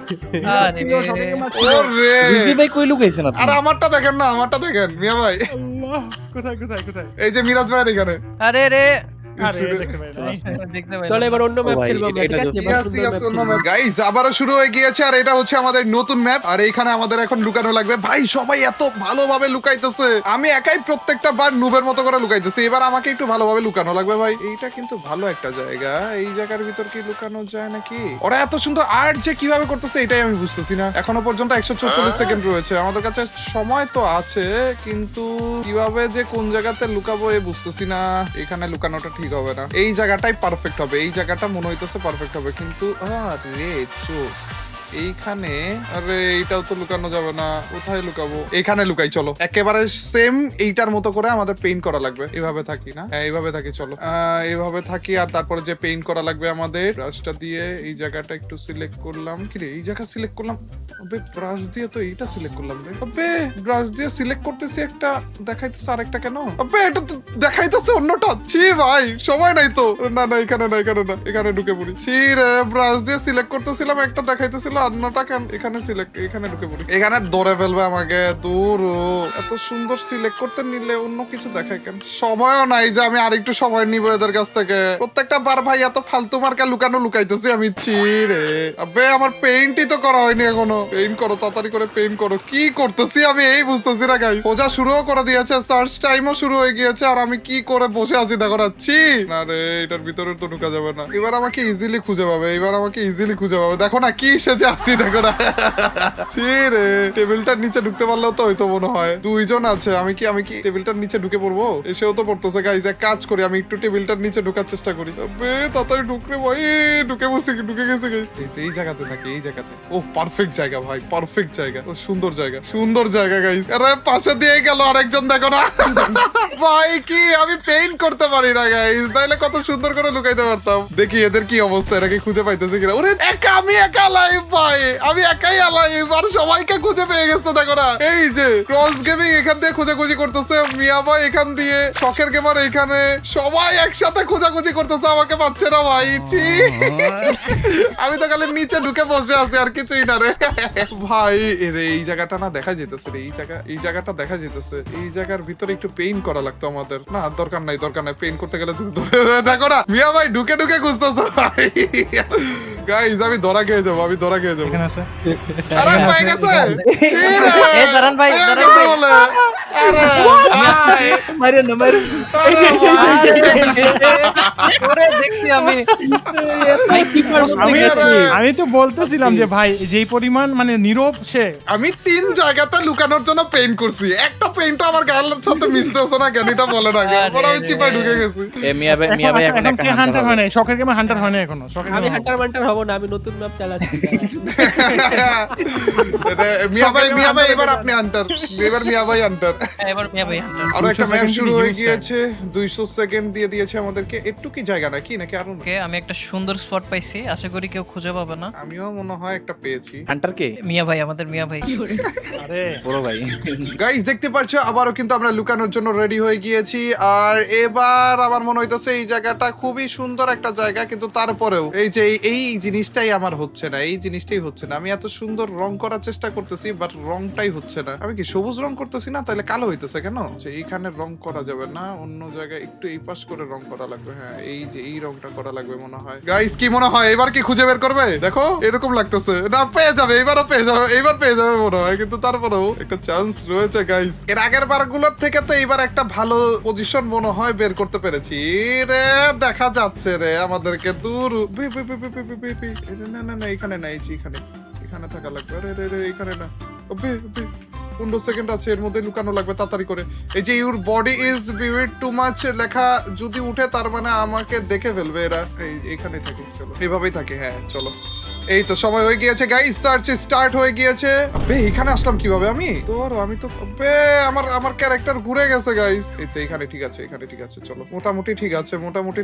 আরে। ছিল শখের গেমার ছিল। ওরে রিজি ভাই কই লুকাইছেন আপনি? আর আমারটা দেখেন না, আমারটা দেখেন মিয়া ভাই। আল্লাহ কোথায় কোথায় কোথায়। এই যে মিরাজ ভাই এখানে। আরে রে, আরে দেখতে পাই না। দেখতে পাই চলো না। এবার অন্য ম্যাপ ভাই, খেলবো আমরা, এটা ঠিক তো- আছে? এবার Yes, সুন্দর yes, map অন্য খেলবো। map. Guys, আবারও শুরু হয়ে গিয়েছে আর এটা হচ্ছে আমাদের নতুন ম্যাপ আর এইখানে আমাদের এখন লুকানো লাগবে। ভাই সবাই এত ভালোভাবে লুকাইতেছে, আমি একাই প্রত্যেকটা বার নুবের মতো করে লুকাইতেছি। এবার আমাকে একটু ভালোভাবে লুকানো লাগবে ভাই। এইটা কিন্তু ভালো একটা জায়গা, এই জায়গার ভিতর কি লুকানো যায় নাকি? ওরা এত সুন্দর আর্ট যে কিভাবে করতেছে এটাই আমি বুঝতেছি না। এখনো পর্যন্ত 144 সেকেন্ড রয়েছে, আমাদের কাছে সময় তো আছে, কিন্তু কিভাবে যে কোন জায়গাতে লুকাবো এ বুঝতেছি না। এখানে লুকানোটা ঠিক হবে না, এই জায়গাটাই পারফেক্ট হবে, এই জায়গাটা মনে হইতেছে পারফেক্ট হবে, কিন্তু আরে চোস এইখানে। আরে এইটাও তো লুকানো যাবে না, কোথায় লুকাবো? এখানে লুকাই, চলো একেবারে সেম এইটার মতো করে আমাদের পেইন্ট করা লাগবে। এভাবে থাকি না? হ্যাঁ এইভাবে থাকি, চলো এইভাবে থাকি। আর তারপরে যে পেইন্ট করা লাগবে আমাদের, ব্রাশটা দিয়ে এই জায়গাটা একটু সিলেক্ট করলাম। কি রে এই জায়গা সিলেক্ট করলাম? আবে ব্রাশ দিয়ে তো এইটা সিলেক্ট করলাম রে। আবে ব্রাশ দিয়ে সিলেক্ট করতেছি একটা, দেখাইতেছে আরেকটা কেন? আবে এটা তো দেখাইতেছে অন্যটা। ছি ভাই সময় নাই তো। না না এখানে না, এখানে না, এখানে ঢুকে পড়ি। ছি রে, ব্রাশ দিয়ে সিলেক্ট করতেছিলাম একটা, দেখাইতেছিল অন্যটা কেন? এখানে সিলেক্ট, এখানে ঢুকে পড়ি। এখানে ধরে ফেলবে আমাকে। দূর এত সুন্দর সিলেক্ট করতে নিলে অন্য কিছু দেখায় কেন? সময়ও নাই যে আমি আরেকটু সময় নিব এদের কাছ থেকে। প্রত্যেকটা বার ভাই এত ফালতু মার্কা লুকানো লুকাইতেছি আমি। ছি রে, আবে আমার পেইন্টই তো করা হয়নি এখনো। পেইন্ট করো, তাড়াতাড়ি করে পেইন্ট করো। কি করতেছি আমি এই বুঝতেছি না গাইস। খোঁজা শুরুও করে দিয়েছে, সার্চ টাইমও শুরু হয়ে গিয়েছে, আর আমি কি করে বসে আছি দেখো না। ছি না রে, এটার ভিতরে তো ঢুকা যাবে না। এবার আমাকে ইজিলি খুঁজে পাবে, এবার আমাকে ইজিলি খুঁজে পাবে। দেখো না কি সেজে আসি, দেখো না। ছি রে, টেবিলটার নিচে ঢুকতে পারলেও তো হয়তো মনে হয়। দুইজন আছে, আমি কি টেবিলটার নিচে ঢুকে পড়বো? এসেও তো পড়তেছে গাইস। এক কাজ করি, আমি একটু টেবিলটার নিচে ঢোকার চেষ্টা করি। আবে তাড়াতাড়ি ঢুকরে ভাই, ঢুকে গেছে গাইস। এই জায়গাতে থাকে, এই জায়গাতে। ও পারফেক্ট জায়গা ভাই, পারফেক্ট জায়গা। ও সুন্দর জায়গা, সুন্দর জায়গা গাইস। আরে পাশে দিয়ে গেল আরেকজন, দেখো না। ভাই কি আমি পেইন্ট করতে পারি না গাইস, তাইলে কত সুন্দর করে লুকাইতে পারতাম। দেখি এদের কি অবস্থা, এরা কি খুঁজে পাইতেছে কিনা। ওরে আমি একা লাইভ ভাই আমি একাই আলাই এবার সবাইকে খুঁজে পেয়ে গেছে দেখো না এই যে ক্রস গেমিং এখান দিয়ে খোঁজাখুঁজি করতেছে মিয়া ভাই এখান দিয়ে শখের গেমার এখানে সবাই একসাথে খোঁজাখুঁজি করতেছে আমাকে পাচ্ছে না ভাই ছি আমি তো খালি নিচে ঢুকে বসে আছি আর কিছুই না রে ভাই রে এই জায়গাটা না দেখা যেতেছে রে এই জায়গাটা দেখা যেতেছে এই জায়গার ভিতরে একটু পেইন্ট করা লাগতো আমাদের না দরকার নাই পেইন্ট করতে গেলে যদি দেখো না মিয়া ভাই ঢুকে খুঁজতেছে ভাই গাইস আমি ধরা খেয়ে যাবো এখানে আছে আরে পাই গেছে ছি রে। এই দাঁড়ান ভাই, পেয়ে দাঁড়ান গেছে ভাই। বলে। আরে ভাই, মারিয়েন না মারিয়েন ওরে দেখছি আমি ভাই কি পারবো আমি আরে। আমি তো বলতেছিলাম যে ভাই যেই পরিমাণ মানে নীরব সে আমি 3 জায়গাতে লুকানোর জন্য পেইন্ট করছি একটা পেইন্ট আমার গালের সাথে মিশতেছে না কেন এটা বলে না কেন পরে আমি চিপায় ঢুকে গেছি এ মিয়া ভাই এখন এখন একটা কি হান্টার হয় নাই শখের গেমে হান্টার হয় না এখনো শখের আমি গেমে হান্টার মান্টার হব না, আমি নতুন ম্যাপ চালাচ্ছি। মিয়া ভাই এবার আপনি আন্টার এবার মিয়া ভাই আন্টার এবার মিয়া ভাই হান্টার। আরো একটা 200 ম্যাচ সেকেন্ড শুরু কিন্তু হয়ে huge গিয়েছে 200 সেকেন্ড দিয়ে দিয়েছে আমাদেরকে একটু কি জায়গা নাকি আরো না? ওকে আমি একটা সুন্দর স্পট পাইছি, আশা করি কেউ খুঁজে পাবে না। আমিও মনে হয় একটা পেয়েছি হান্টার কে মিয়া ভাই, আমাদের মিয়া ভাই। আরে বড় ভাই গাইস দেখতে পাচ্ছ আবারও কিন্তু আমরা লুকানোর জন্য রেডি হয়ে গিয়েছি আর এবার আমার মনে হইতাছে এই জায়গাটা খুবই সুন্দর একটা জায়গা কিন্তু তারপরেও এই যে এই জিনিসটাই আমার হচ্ছে না আমি এত সুন্দর রং করার চেষ্টা করতেছি বাট রংটাই হচ্ছে না আমি কি সবুজ রং করতেছি না তাহলে কালো হইতেছে কেন যে এইখানে রং করা যাবে না অন্য জায়গায় একটু এই পাশ করে রং করা লাগবে হ্যাঁ এই যে এই রংটা করা লাগবে মনে হয় গাইস কি মনে হয় এবার কি খুঁজে বের করবে দেখো এরকম লাগতেছে না পেয়ে যাবে এইবার পেয়ে যাবে মনে হয় কিন্তু তারপরেও একটা চান্স রয়েছে গাইস এর আগের বারগুলোর থেকে তো এইবার একটা ভালো পজিশন মনে হয় বের করতে পেরেছি রে দেখা যাচ্ছে রে আমাদেরকে দূর না এখানে না এই যে এখানে থাকা লাগবে রে এখানে না 15 সেকেন্ড আছে এর মধ্যে লুকানো লাগবে তাড়াতাড়ি করে এই যে your body is viewed too much লেখা যদি উঠে তার মানে আমাকে দেখে ফেলবে এরা এইখানে থাকে চলো এভাবেই থাকে হ্যাঁ চলো এই তো সময় হয়ে গিয়েছে গাইস সার্চ স্টার্ট হয়ে গিয়েছে আবে এখানে আসলাম কিভাবে আমি তো আবে আমার ক্যারেক্টার ঘুরে গেছে গাইস এই তো এখানে ঠিক আছে চলো মোটামুটি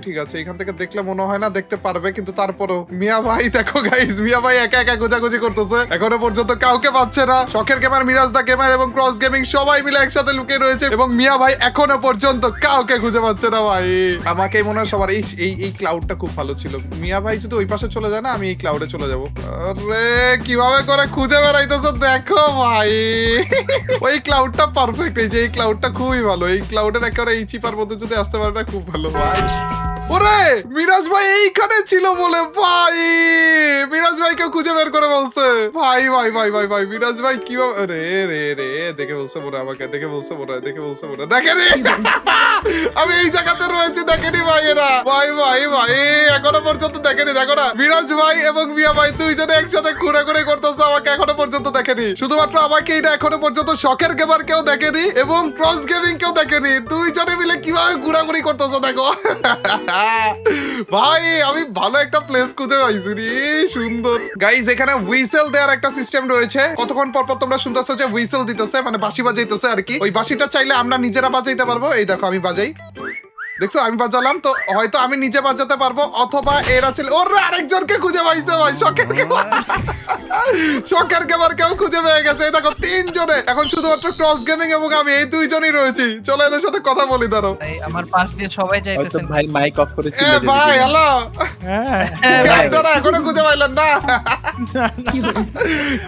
ঠিক আছে এখান থেকে দেখলে মনে হয় না দেখতে পারবে কিন্তু তারপরেও মিয়া ভাই দেখো গাইস মিয়া ভাই একা গোজাগুজি করতেছে এখনো পর্যন্ত কাউকে পাচ্ছে না শখের গেমার মিরাজ দা গেমার এবং ক্রস গেমিং সবাই মিলে একসাথে লুকিয়ে রয়েছে এবং মিয়া ভাই এখনো পর্যন্ত কাউকে খুঁজে পাচ্ছে না ভাই আমাকে মনে হয় সবার এই ক্লাউডটা খুব ভালো ছিল মিয়া ভাই যদি ওই পাশে চলে যায় না আমি এই ক্লাউডে চলে যাবো আরে কিভাবে করে খুঁজে বেড়াইতেছ দেখো ভাই ওই ক্লাউডটা পারফেক্ট এই যে এই ক্লাউডটা খুবই ভালো এই ক্লাউডের একেবারে এই চিপার মধ্যে যদি আসতে পারে না খুব ভালো ভাই ওরে মিরাজ ভাই এইখানে ছিল বলে ভাই মিরাজ ভাইকে খুঁজে বের করে বলছে ভাই মিরাজ ভাই কিভাবে রে দেখে বলছে মনে আমাকে দেখে বলছে মনে দেখেনি আমি এই জায়গাতে রয়েছি দেখেনি ভাই এরা ভাই এখনো পর্যন্ত দেখেনি দেখো না মিরাজ ভাই এবং মিয়া ভাই দুইজনে একসাথে ঘুরে করতেছে আমাকে এখনো পর্যন্ত দেখেনি শুধুমাত্র আমাকেই না এখনো পর্যন্ত শখের গেমার কেউ দেখেনি এবং ক্রস গেমিং কেউ দেখেনি দুইজনে মিলে কিভাবে ঘোরাঘুরি করতেছে দেখো ভাই আমি ভালো একটা প্লেস খুঁজে পাইছি রে সুন্দর গাইস এখানে হুইসেল দেওয়ার একটা সিস্টেম রয়েছে কতক্ষণ পর তোমরা শুনতেছো যে হুইসেল দিতেছে মানে বাঁশি বাজাইতেছে আর কি ওই বাঁশিটা চাইলে আমরা নিজেরা বাজাইতে পারবো এই দেখো আমি বাজাই দেখছো আমি বাজালাম তো হয়তো আমি নিজে বাজাতে পারবো অথবা এরা ছেলে ওরা আরেকজনকে খুঁজে পাইছে ভাই শখের গেমার কেউ খুঁজে পেয়ে গেছে এই দেখো 3 জনে এখন শুধুমাত্র ক্রস গেমিং এবং আমি এই 2 জনই রয়েছি চলো এদের সাথে কথা বলি দাঁড়ো ভাই আমার পাশ দিয়ে সবাই হয়তো যাইতেছেন। ভাই মাইক অফ করে এ চিল্লাতে ভাই দিবেন। হ্যালো হ্যাঁ আপনারা এখনো খুঁজে পাইলেন না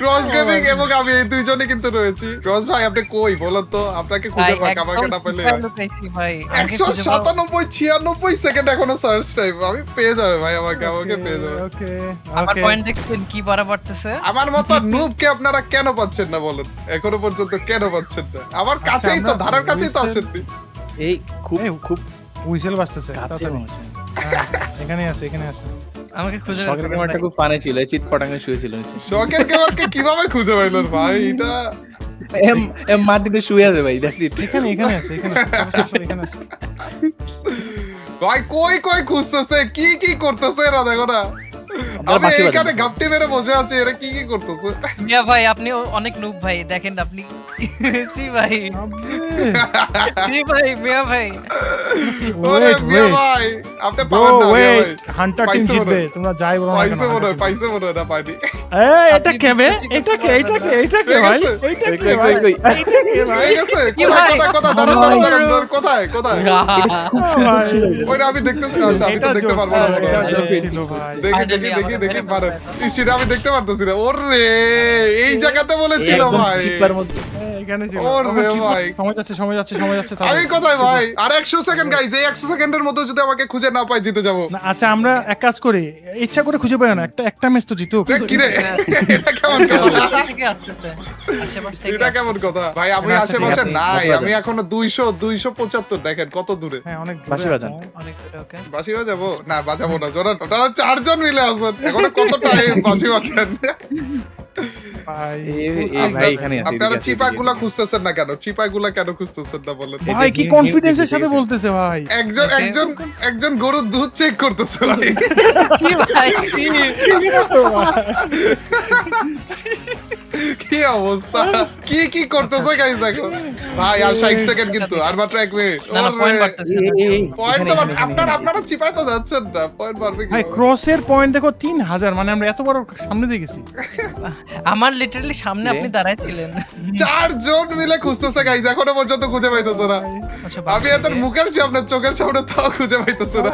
ক্রস গেমিং এবং আমি এই 2 জনই কিন্তু রয়েছি ক্রস ভাই আপনি কই বলেন তো আপনাকে খুঁজে ভাই, পাক আমাকে না পেলে একদম পাইছি ভাই। আমাকে খুঁজে পাও। 197 সেকেন্ড এখনো সার্চ টাইম আমি পেয়ে যাবে ভাই আমাকে পেয়ে যাবে ওকে আমার পয়েন্ট দেখছেন কি বাড়া বাড়তেছে। আমার মতো নুবকে আপনারা কেন পাচ্ছেন না বলেন এখনো পর্যন্ত কেন পাচ্ছেন না আমার কাছেই তো আমরা ধারার কাছেই তো আসেননি এই খুব এই, খুব হুইসেল বাজতেছে কাছে তাড়াতাড়ি। মনে হচ্ছে। হ্যাঁ, এখানে আছে আমাকে খুঁজে বের শখের করুন গেমারটা ভাই। খুব ফানি ছিল এই চিৎ পটাঙ্গে শুয়েছিল নিচে শখের গেমারকে কিভাবে খুঁজে পাইলেন ভাই এটা এম মাটিতে শুয়ে আছে ভাই দেখি এখানে আছে এখানে আছে ভাই কই খুঁজতেছে কি করতেছে এরা দেখো না আমি বাঁশি এখানে বাজাবো। ঘাপটি মেরে বসে আছি এরা কি করতেছে মিয়া ভাই আপনি অনেক নুব ভাই, দেখেন আপনি জি ভাই আবে, জি ভাই মিয়া ভাই ওরে Wait, মিয়া wait. ভাই আপনি Bro, পাবেন না মিয়া ভাই wait. Hunter team পাইছে জিতবে। মনে হয়। তোমরা যাই বলো না কেন, পাইছে মনে Hunter হয় team। পাইছে মনে হয় না পাইনি এই, এটা আপনি কে বে? বিশ্বাসই এটা করতে কে? এটা পারবেন কে? না। এটা কে ঠিক ভাই? আছে। এটা কই, কে কই, ভাই? কই, কই? এটা কে ভাই? হয়ে গেছে কি কোথায় ভাই? কোথায় কোথায় দাঁড়ান কোথায় কোথায় ভাই। ওইটা আমি দেখতেছি আচ্ছা আমি তো এটা দেখতে জোস, পারবো না মনে এটা হয়। জোস ছিল ভাই। দেখি Finally দেখি দেখি আমাদের দেখি মেরে পারেন ফেলবে। সেটা আমি দেখতে পারতেছি না ওরে এই জায়গাতে বলেছিল একদম ভাই চিপার মধ্যে। এখানে ছিল। ওরে ওকে, ঠিক ভাই। সময় যাচ্ছে সময় যাচ্ছে সময় যাচ্ছে আমি কোথায় ভাই আর 100 সেকেন্ড গাইজ এই 100 সেকেন্ডের মধ্যে যদি আমাকে খুঁজে না পাই জিতে যাবো না, আচ্ছা আমরা এক কাজ করি, ইচ্ছা করে খুঁজে পাই না, একটা ম্যাচ তো জিতুক। দেখ কি রে এটা কেমন কথা থেকে আসতেছে আশেপাশ থেকে এটা কেমন আসতেছে। কথা ভাই আমি আচ্ছা, আশেপাশে ঠিক আছে, নাই কথা আমি এখনো 275 দেখেন কত দূরে হ্যাঁ অনেক দূরে বাঁশি আছে। বাজান। অনেক দূরে ওকে বাসি বাজাবো না বাজাবো না জোরান ওনারা 4 জন মিলে আছেন এখনো কত টাইম বাসি বাজান ভাই, এই ভাই এখানে আছে, আপনারা এদিকে আছে, চিপাগুলা এদিকে খুঁজতেছেন না কেন চিপাগুলা কেন খুঁজতেছেন না বলেন ভাই কি এটা কনফিডেন্সের সাথে ঠিক আছে। বলতেছে ভাই। একজন একজন একজন গরুর দুধ চেক করতেছে ভাই কি ভাই কি? কি অবস্থা কি কি করতেছে গাইস দেখো ভাই আর 60 সেকেন্ড কিন্তু আর মাত্র 1 মিনিট না না পয়েন্ট বাড়তেছে না। পয়েন্ট তো এখানে, এখানে, আপনারা চিপায় তো যাচ্ছেন না পয়েন্ট পারবে কি ভাই ক্রসের পয়েন্ট দেখো 3000, মানে আমরা এত বড় সামনে দিয়ে গেছি। আমার লিটারালি সামনে আপনি দাঁড়ায় ছিলেন 4 জন মিলে খুঁজতেছে গাইস এখনো পর্যন্ত খুঁজে পাইতেছে না আচ্ছা আমি এত মুখের সামনে চোখের সামনে তাও খুঁজে পাইতেছে না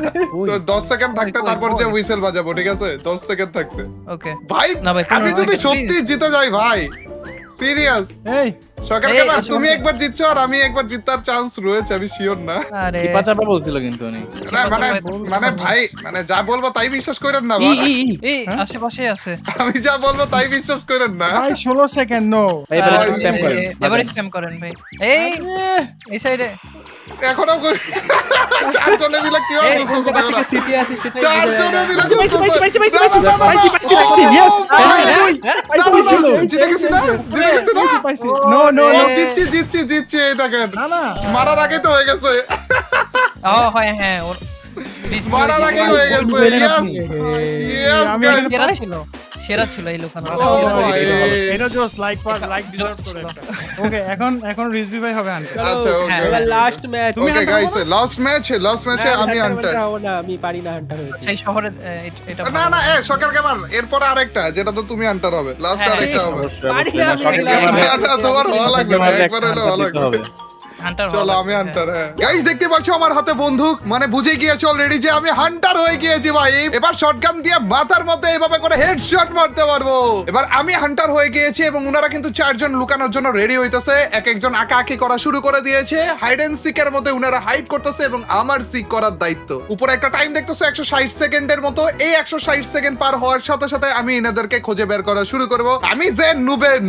তো 10 সেকেন্ড থাকতে কই, তারপর কই? যে হুইসেল বাজাবো ঠিক আছে 10 সেকেন্ড থাকতে ওকে ভাই না ভাই, আমি তোমার যদি ওইটা সত্যি জিতে যাই ভাই সিরিয়াস এই সকাল এই, কেমন আসলে- তুমি একবার জিতছো আর আমি একবার জিতার চান্স রয়েছে আমি শিওর না আরে চিপা চাপা বলছিল কিন্তু উনি। না, মানে মানে ভাই মানে যা বলবো তাই বিশ্বাস করেন না ভাই। এই আশেপাশে আছে আমি যা বলবো তাই বিশ্বাস করেন না ভাই 16 সেকেন্ড নো। ভাই এবার ভাই, স্প্যাম করেন। এবার স্প্যাম করেন ভাই এই সাইডে এখনো 4 জনে মিলে কি হবে এই, বুঝতেছ না ওরা। সিটি আছে সেটাই 4 বোঝা যায় জনে না। মিলে পাইছি, খুঁজতেছে। পাইছি, পাইছি, না, না, না, না, পাইছি, না। পাইছি, পাইছি, yes, ও, হ্যাঁ, ভাই, পাইছি, না, না, ছিল। না, জিতে গেছি না জিতে গেছি না পাইছি। নো নো ও, জিতছি এই দেখেন না না মারার আগে তো হয়ে গেছে ও হয় হ্যাঁ ওর মারার আগে হয়ে গেছে ইয়েস ইয়েস আমি গাইস সেরা ছিল সেরা ছিল এই লোকানো ও ভাই এটা জাস্ট লাইক লাইক ডিজার্ভ করে একটা। ওকে এখন রিজভি ভাই হবে আনতে। আচ্ছা ওকে এবার লাস্ট ম্যাচ তুমি ওকে hunter গাইস লাস্ট ম্যাচে আমি আন্টার না আমি পারি না হান্টার হয়েছে সেই শহরে এটা না না সকাল কেমন এরপর আরেকটা যেটা তো তুমি আন্টার হবে লাস্ট হ্যাঁ, আরেকটা হবে অবশ্যই, পারি অবশ্যই। না না, সঠিক আমি। আমার- না, না, তোমার ভালো লাগবে না, আমার একবার হলে ভালো দিতে লাগবে। হবে। হান্টার চলো আমি হান্টার হ্যাঁ গাইস দেখতে পাচ্ছ আমার হাতে বন্দুক মানে বুঝে গিয়েছো অলরেডি যে আমি হান্টার হয়ে গিয়েছি ভাই এবার শটগান দিয়ে মাথার মধ্যে এভাবে করে হেডশট মারতে পারবো এবার আমি হান্টার হয়ে গিয়েছি এবং ওনারা কিন্তু 4 জন লুকানোর জন্য রেডি হইতেছে এক একজন আঁকাআঁকি করা শুরু করে দিয়েছে হাইড এন্ড সিকের মধ্যে ওনারা হাইড করতেছে এবং আমার সিক করার দায়িত্ব উপরে একটা টাইম দেখতেছো 160 সেকেন্ডের মতো এই 160 সেকেন্ড পার হওয়ার সাথে সাথে আমি এনাদেরকে খুঁজে বের করা শুরু করব আমি যে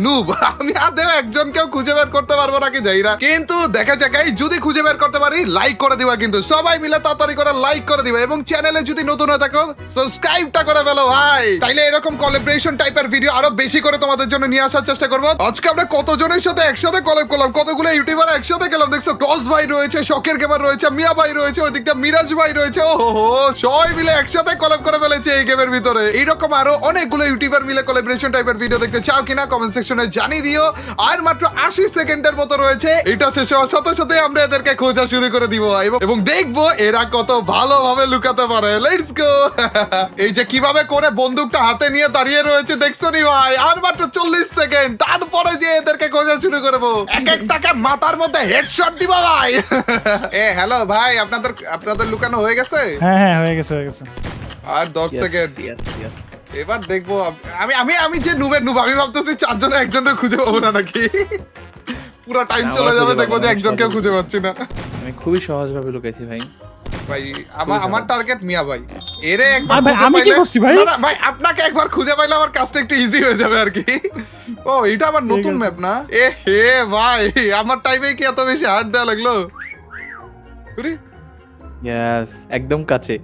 নুব আমি আদেও একজনকেও খুঁজে বের করতে পারবো নাকি যাই না কিন্তু দেখা যাক গাইস যদি খুঁজে বের করতে পারি লাইক করে দিবা কিন্তু সবাই মিলে তাড়াতাড়ি করে লাইক করে দিবা এবং চ্যানেলে যদি নতুন হয়ে থাকো সাবস্ক্রাইবটা করে ফেলো ভাই তাইলে এরকম কোলাবোরেশন টাইপের ভিডিও আরো বেশি করে তোমাদের জন্য নিয়ে আসার চেষ্টা করব আজকে আমরা কতজনের সাথে একসাথে কোলাব করলাম কতগুলো ইউটিউবার একসাথে গেলাম দেখছো ক্রস ভাই রয়েছে শকের গেমার রয়েছে মিয়া ভাই রয়েছে ওইদিকটা মিরাজ ভাই রয়েছে ওহো সবাই মিলে একসাথে কোলাব করে ফেলেছে এই গেমের ভিতরে এইরকম আরো অনেকগুলো ইউটিউবার মিলে কোলাবোরেশন টাইপের ভিডিও দেখতে চাও কিনা কমেন্ট সেকশনে জানিয়ে দিও আর মাত্র 80 সেকেন্ডের মতো রয়েছে এটা শেষ হওয়ার সাথে সাথে আমরা এদেরকে খোঁজা শুরু করে দিব এবং দেখবো এরা কত ভালোভাবে লুকাতে পারে লেটস গো এই যে কিভাবে করে বন্দুকটা হাতে নিয়ে দাঁড়িয়ে রয়েছে দেখছো নি ভাই আর মাত্র 40 সেকেন্ড তারপরে যে এদেরকে খোঁজা শুরু করবো এক একটাকে মাথার মধ্যে হেডশট দিবা ভাই এ হ্যালো ভাই আপনাদের লুকানো হয়ে গেছে হ্যাঁ হ্যাঁ হয়ে গেছে হয়ে গেছে। আর 10 Yes, সেকেন্ড yes, yes. এবার দেখবো আমি যে নুবের নুব আমি ভাবতেছি 4 জনে একজনকে খুঁজে পাবো না নাকি পুরো টাইম আমার চলে যাবে খুঁজে দেখবো পাবো যে না, একজনকেও সহজে। খুঁজে পাচ্ছি না আমি খুবই সহজভাবে লুকাইছি ভাই। ভাই আমার টার্গেট মিয়া ভাই এরে একবার আর ভাই, খুঁজে আমি কি পাইলে করছি ভাই? না না ভাই আপনাকে একবার খুঁজে পাইলে আমার কাজটা একটু ইজি হয়ে যাবে আর কি ও এটা আবার নতুন আছে। ম্যাপ না এ হে ভাই আমার টাইমে কি এত বেশি হার্ড দেয়া লাগলো উরি, Yes, একদম কাছে।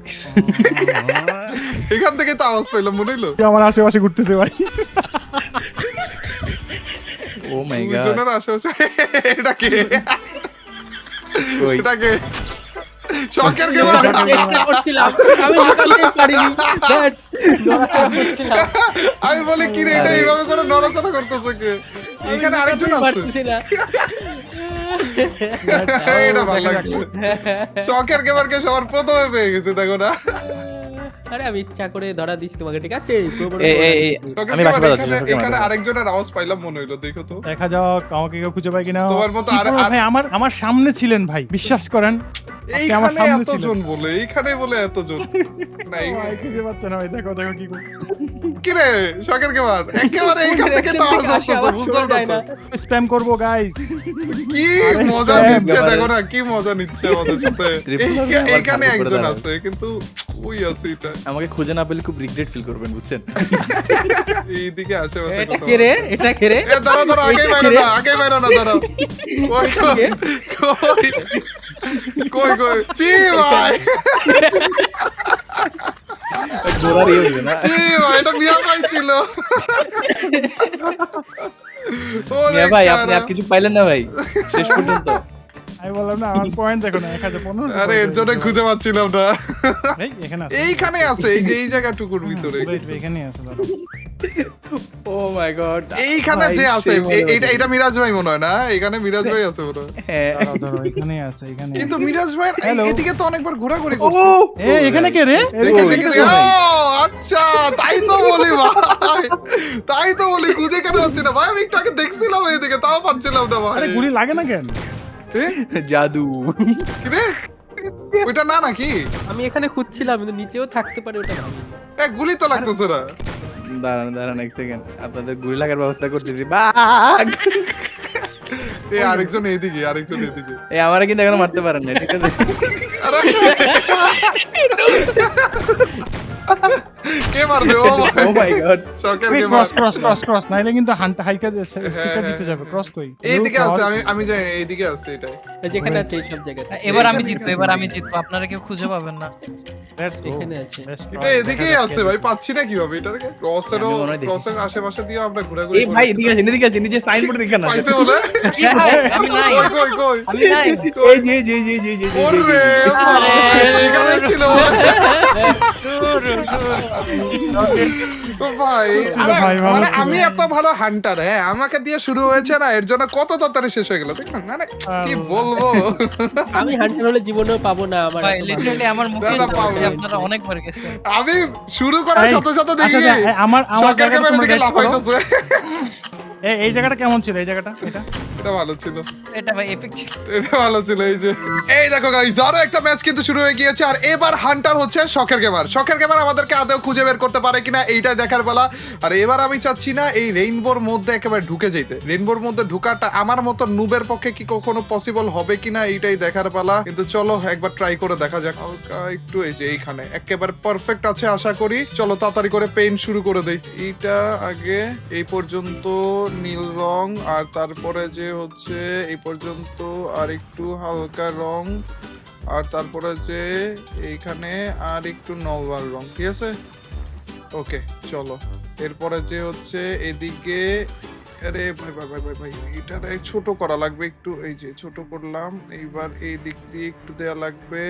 এখান থেকে তো আওয়াজ পাইলাম মনে হইলো যে আমার আশেপাশে ঘুরতেছে ভাই। Oh my God. দুজনের আশেপাশে এটা কে কই? এটা কে শখের গেমার চেষ্টা করছিলাম আমি লুকাতে পারিনি বাট নড়াচড়া করছিলাম আমি বলি কি রে এটা এইভাবে করে নড়াচড়া করতেছে কে এখানে আরেকজন আছে পারতেছি না এটা ভালো লাগছে। শখের গেমারকে সবার প্রথমে পেয়ে গেছে, দেখো না? আরে আমি ইচ্ছা করে ধরা দিচ্ছি তোমাকে, ঠিক আছে? শখের আমি গেমার, বাসা বাজাচ্ছি, এখানে আরেকজনের আওয়াজ পাইলাম মনে হইলো, দেখো তো। দেখা যাক আমাকে কেউ খুঁজে পায় কিনা। তোমার মতো কি আর- করবো ভাই, আমার সামনে ছিলেন ভাই, বিশ্বাস করেন। আপনি আমার এইখানে সামনে এতজন ছিলেন। বলে, এইখানে বলে এতজন। নাই ভাই খুঁজে পাচ্ছে না ভাই, দেখো দেখো কি করবো। কি রে শখের গেমার, একেবারে এইখান থেকে তো আওয়াজ আসতেছে, বুঝলাম না তো। স্প্যাম করবো গাইস। কি আরে মজা স্প্যাম নিচ্ছে, ব্যাপারে। দেখো না কি মজা নিচ্ছে আমাদের সাথে। এইখানে আবার একজন দাঁড়ান। আছে, কিন্তু ওই আছে এটা। আমাকে খুঁজে না পেলে খুব রিগ্রেট ফিল করবেন, বুঝছেন? এইদিকে আছে বাচ্চা এটা কত। কে রে? এটা কে রে? এ দাঁড়াও দাঁড়াও, আগে বাইরো না, আগে বাইরো না, দাঁড়াও। কই কই কই কই চি ভাই, জোরারই হইবে না। চি ভাই, এটা মিয়া ভাই ছিল। ওরে মিয়া ভাই, আপনি কারা। আর কিছু পাইলেন না ভাই শেষ পর্যন্ত? আমি বললাম না, আমার পয়েন্ট দেখো না, 1015। আরে এর জন্য খুঁজে পাচ্ছিলাম না। এই এখানে আছে। এইখানে আছে, এই যে এই জায়গাটুকুর ভিতরে। Wait, এখানে আছে দাঁড়াও। ও মাই গড, এইখানে যে আছে, এইটা মিরাজ ভাই মনে হয় না? এখানে মিরাজ ভাই আছে মনে হয়। হ্যাঁ। দাঁড়াও, এখানে আছে, এখানে কিন্তু আছে। মিরাজ ভাই Hello? এদিকে তো অনেকবার ঘোরাঘুরি ও করছে। এখানে কে রে? দেখে এদিকে দেখে এদিকে ও ভাই। আচ্ছা, তাই তো বলি ভাই, তাই তো বলি খুঁজে কেন হচ্ছে না ভাই, আমি একটু আগে দেখছিলাম এইদিকে, তাও পাচ্ছিলাম না ভাই। আরে গুলি লাগে না কেন? এ? জাদু। কি রে? ওইটা না নাকি? আমি এখানে খুঁজছিলাম, কিন্তু নিচেও থাকতে পারে ওটা না। গুলি তো লাগতেছে না। দাঁড়ান দাঁড়ান এক সেকেন্ড, আপনাদের গুলি লাগার ব্যবস্থা করতেছি। বাঘ! আরেকজন এইদিকে, আরেকজন এইদিকে। এই আমারে কিন্তু এখনো মারতে পারেন না, ঠিক আছে? আরে কে মারবে? ও ভাই, ও মাই গড, শখের এই গেমার। ক্রস নাইলে কিন্তু হান্টা হাইকা শিকার জিতে যাবে। ক্রস কই? এইদিকে আছে, আমি জানি না, এইদিকে আছে এটাই। এই যেখানে আছে এই সব জায়গাতে। এবার আমি এখানে জিতবো, এবার আমি জিতবো, আপনারা কেউ খুঁজে পাবেন না। Let's go. এখানে আছে। এটা এদিকেই আছে ভাই, পাচ্ছি না কিভাবে এটাকে? ক্রসেরও, আমি মনে হয় দেখেছি। ক্রসের আশেপাশে দিয়ে আমরা ঘোরাঘুরি এই ভাই করি। এদিকে আসেন, এদিকে আসেন, নিজে সাইনবোর্ডে এখানে আছে। পাইছে বলে? কি ভাই, আমি নাই, কই কই কই? আমি নাই। এই যে এই যে এই যে এই যে, এই যে, এই যে, ওরে ভাই, এখানে ছিল বলে। ও ভাই, আরে ভাই, ভালো মানে ছিল। আমি এত ভালো হান্টার, হ্যাঁ, আমাকে দিয়ে শুরু হয়েছে না, এর জন্য কত তাড়াতাড়ি শেষ হয়ে গেল, দেখছেন? মানে কি বলবো। আমি হান্টার হলে জীবনেও পাবো না আমার ভাই এত ভালো। লিটারালি আমার মুখে না, না, পাবো। আপনারা অনেকবার গেছেন। আমি শুরু করার এই, সাথে সাথে দেখি আচ্ছা, আচ্ছা, আমার শখের জায়গাটা ক্যামেরা তোমরা দিকে guide করো। লাফাইতেছে। এই জায়গাটা কেমন ছিল? এই জায়গাটা এটা এটা ভালো ছিল, এটা ভাই এপিক ছিল। এটা ভালো ছিল। এই দেখো গাইস, আরো একটা ম্যাচ কিন্তু শুরু হয়ে গিয়েছে, আর এবার হান্টার হচ্ছে শখের গেমার। শখের গেমার আমাদেরকে আদৌ খুঁজে বের করতে পারে কিনা এইটাই দেখার বেলা। আর এবার আমি চাচ্ছি না এই রেইনবোর মধ্যে একেবারে ঢুকে যেতে। রেইনবোর মধ্যে ঢুকাটা আমার মতো নুবের পক্ষে কি কখনো পসিবল হবে কিনা এইটাই দেখার বেলা। কিন্তু চলো একবার ট্রাই করে দেখা যাক। হালকা একটু এই যে এইখানে একেবারে পারফেক্ট আছে আশা করি। চলো তাড়াতাড়ি করে পেইন্ট শুরু করে দেই। এইটা আগে এই পর্যন্ত নীল রং, আর তারপরে যে হচ্ছে এই পর্যন্ত আর একটু হালকা রং, আর তারপরে যে এইখানে আর একটু নর্মাল রং, ঠিক আছে? ওকে চলো, এরপরে যে হচ্ছে এদিকে, আরে ভাই ভাই ভাই ভাই ভাই, এটা ছোট করা লাগবে একটু, এই যে ছোট করলাম। এইবার এই দিক দিয়ে একটু দেওয়া লাগবে।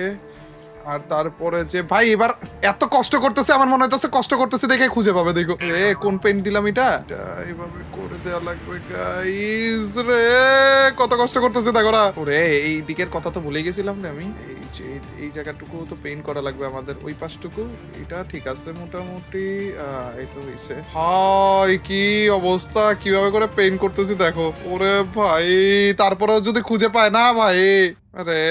আর তারপরে যে ভাই এবার এত কষ্ট করতেছে, আমার মনে হইতেছে কষ্ট করতেছে দেখে খুঁজে পাবে। দেখো রে, কোন পেন দিলাম, এটা এইভাবে করে দেওয়া লাগবে গাইস। রে কত কষ্ট করতেছে দেখো না। ওরে এই দিকের কথা তো ভুলে গেছিলাম না আমি। এই যে এই জায়গাটুকু তো পেইন্ট করা লাগবে আমাদের, ওই পাশটুকু। এটা ঠিক আছে মোটামুটি, এই তো হইছে। হাই কি অবস্থা, কিভাবে করে পেইন্ট করতেছি দেখো। ওরে ভাই, তারপরেও যদি খুঁজে পায় না ভাই, আরে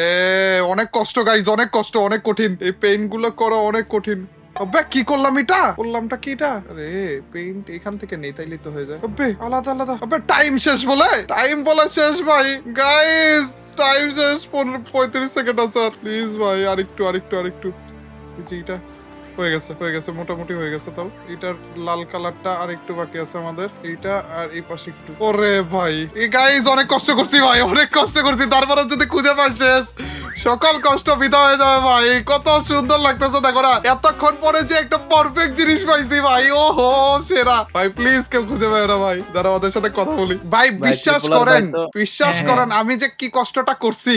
অনেক কষ্ট গাইজ, অনেক কষ্ট, অনেক কঠিন। এই পেইন্ট গুলো করা অনেক কঠিন। আবে কি করলাম এটা? করলামটা কি এটা? আরে পেইন্ট এখান থেকে নেই, তাইলে তো হয়ে যায়। আবে আলাদা আলাদা। আবে টাইম শেষ বলে, টাইম বলে শেষ ভাই। গাইজ টাইম শেষ, 35 সেকেন্ড আছে। প্লিজ ভাই আরেকটু আরেকটু আরেকটু। এই যে এটা হয়ে গেছে, হয়ে গেছে, মোটামুটি হয়ে গেছে। তাও এটার লাল কালারটা আর একটু বাকি আছে আমাদের, এইটা আর এই পাশে একটু। ওরে ভাই এই গাইজ অনেক কষ্ট করছি ভাই, অনেক কষ্ট করছি, তারপরে যদি খুঁজে পাই শেষ, সকল কষ্ট বিদা হয়ে যাবে ভাই। কত সুন্দর লাগতেছে দেখো না, এতক্ষণ পরে যে একটা পারফেক্ট জিনিস পাইছি ভাই। ও হো সেরা ভাই, প্লিজ কেউ খুঁজে পায় না ভাই, দাঁড়া ওদের সাথে কথা বলি। ভাই বিশ্বাস triple R করেন, ভাই তো- বিশ্বাস হ্যাঁ, করেন আমি যে কি কষ্টটা করছি।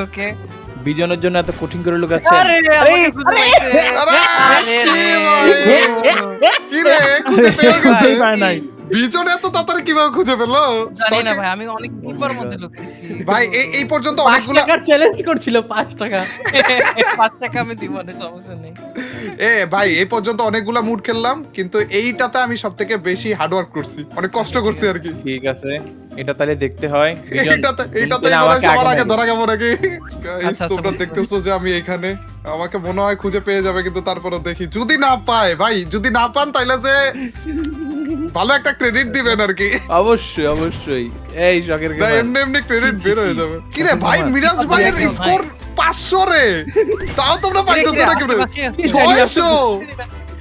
ওকে বিজনের জন্য এত কঠিন করে লুকাচ্ছেন। আরে আমাকে খুঁজে পাইছে। আরে আরে ছি রে। ভাই, কি রে খুঁজে পেয়ে গেছে। খুঁজেই পায় নাই। বিজন এত তাড়াতাড়ি কিভাবে খুঁজে পেলো? জানি না ভাই, আমি অনেক ডিপার মধ্যে লুকিয়েছি। ভাই এই পর্যন্ত 5 অনেকগুলো টাকার চ্যালেঞ্জ করছিল 5 টাকা। 5 টাকা আমি দিব না, সমস্যা নেই। ভাই এই পর্যন্ত অনেকগুলা মুড খেললাম, কিন্তু এইটাতে আমি সবথেকে বেশি হার্ড ওয়ার্ক করছি, অনেক কষ্ট করছি আর কি। ঠিক আছে, এটা তাহলে দেখতে হয়। এইটাতে তাহলে মনে হয় আমাকে সবার আগে আগে ধরা যাবো নাকি? Guys, আচ্ছা, তোমরা বুঝতে দেখতেছো যে আমি এখানে, আমাকে মনে হয় খুঁজে পেয়ে যাবে, কিন্তু তারপরে দেখি যদি না পায়, ভাই যদি না পান তাইলে যে ভালো একটা ক্রেডিট দিবেন আর কি। অবশ্যই অবশ্যই। এই শখের না gamer। এমনি ক্রেডিট বের হয়ে যাবে। কি রে ভাই, মিরাজ ভাইয়ের স্কোর 500 রে, তাও তোমরা পাইতেছো না কেন? 600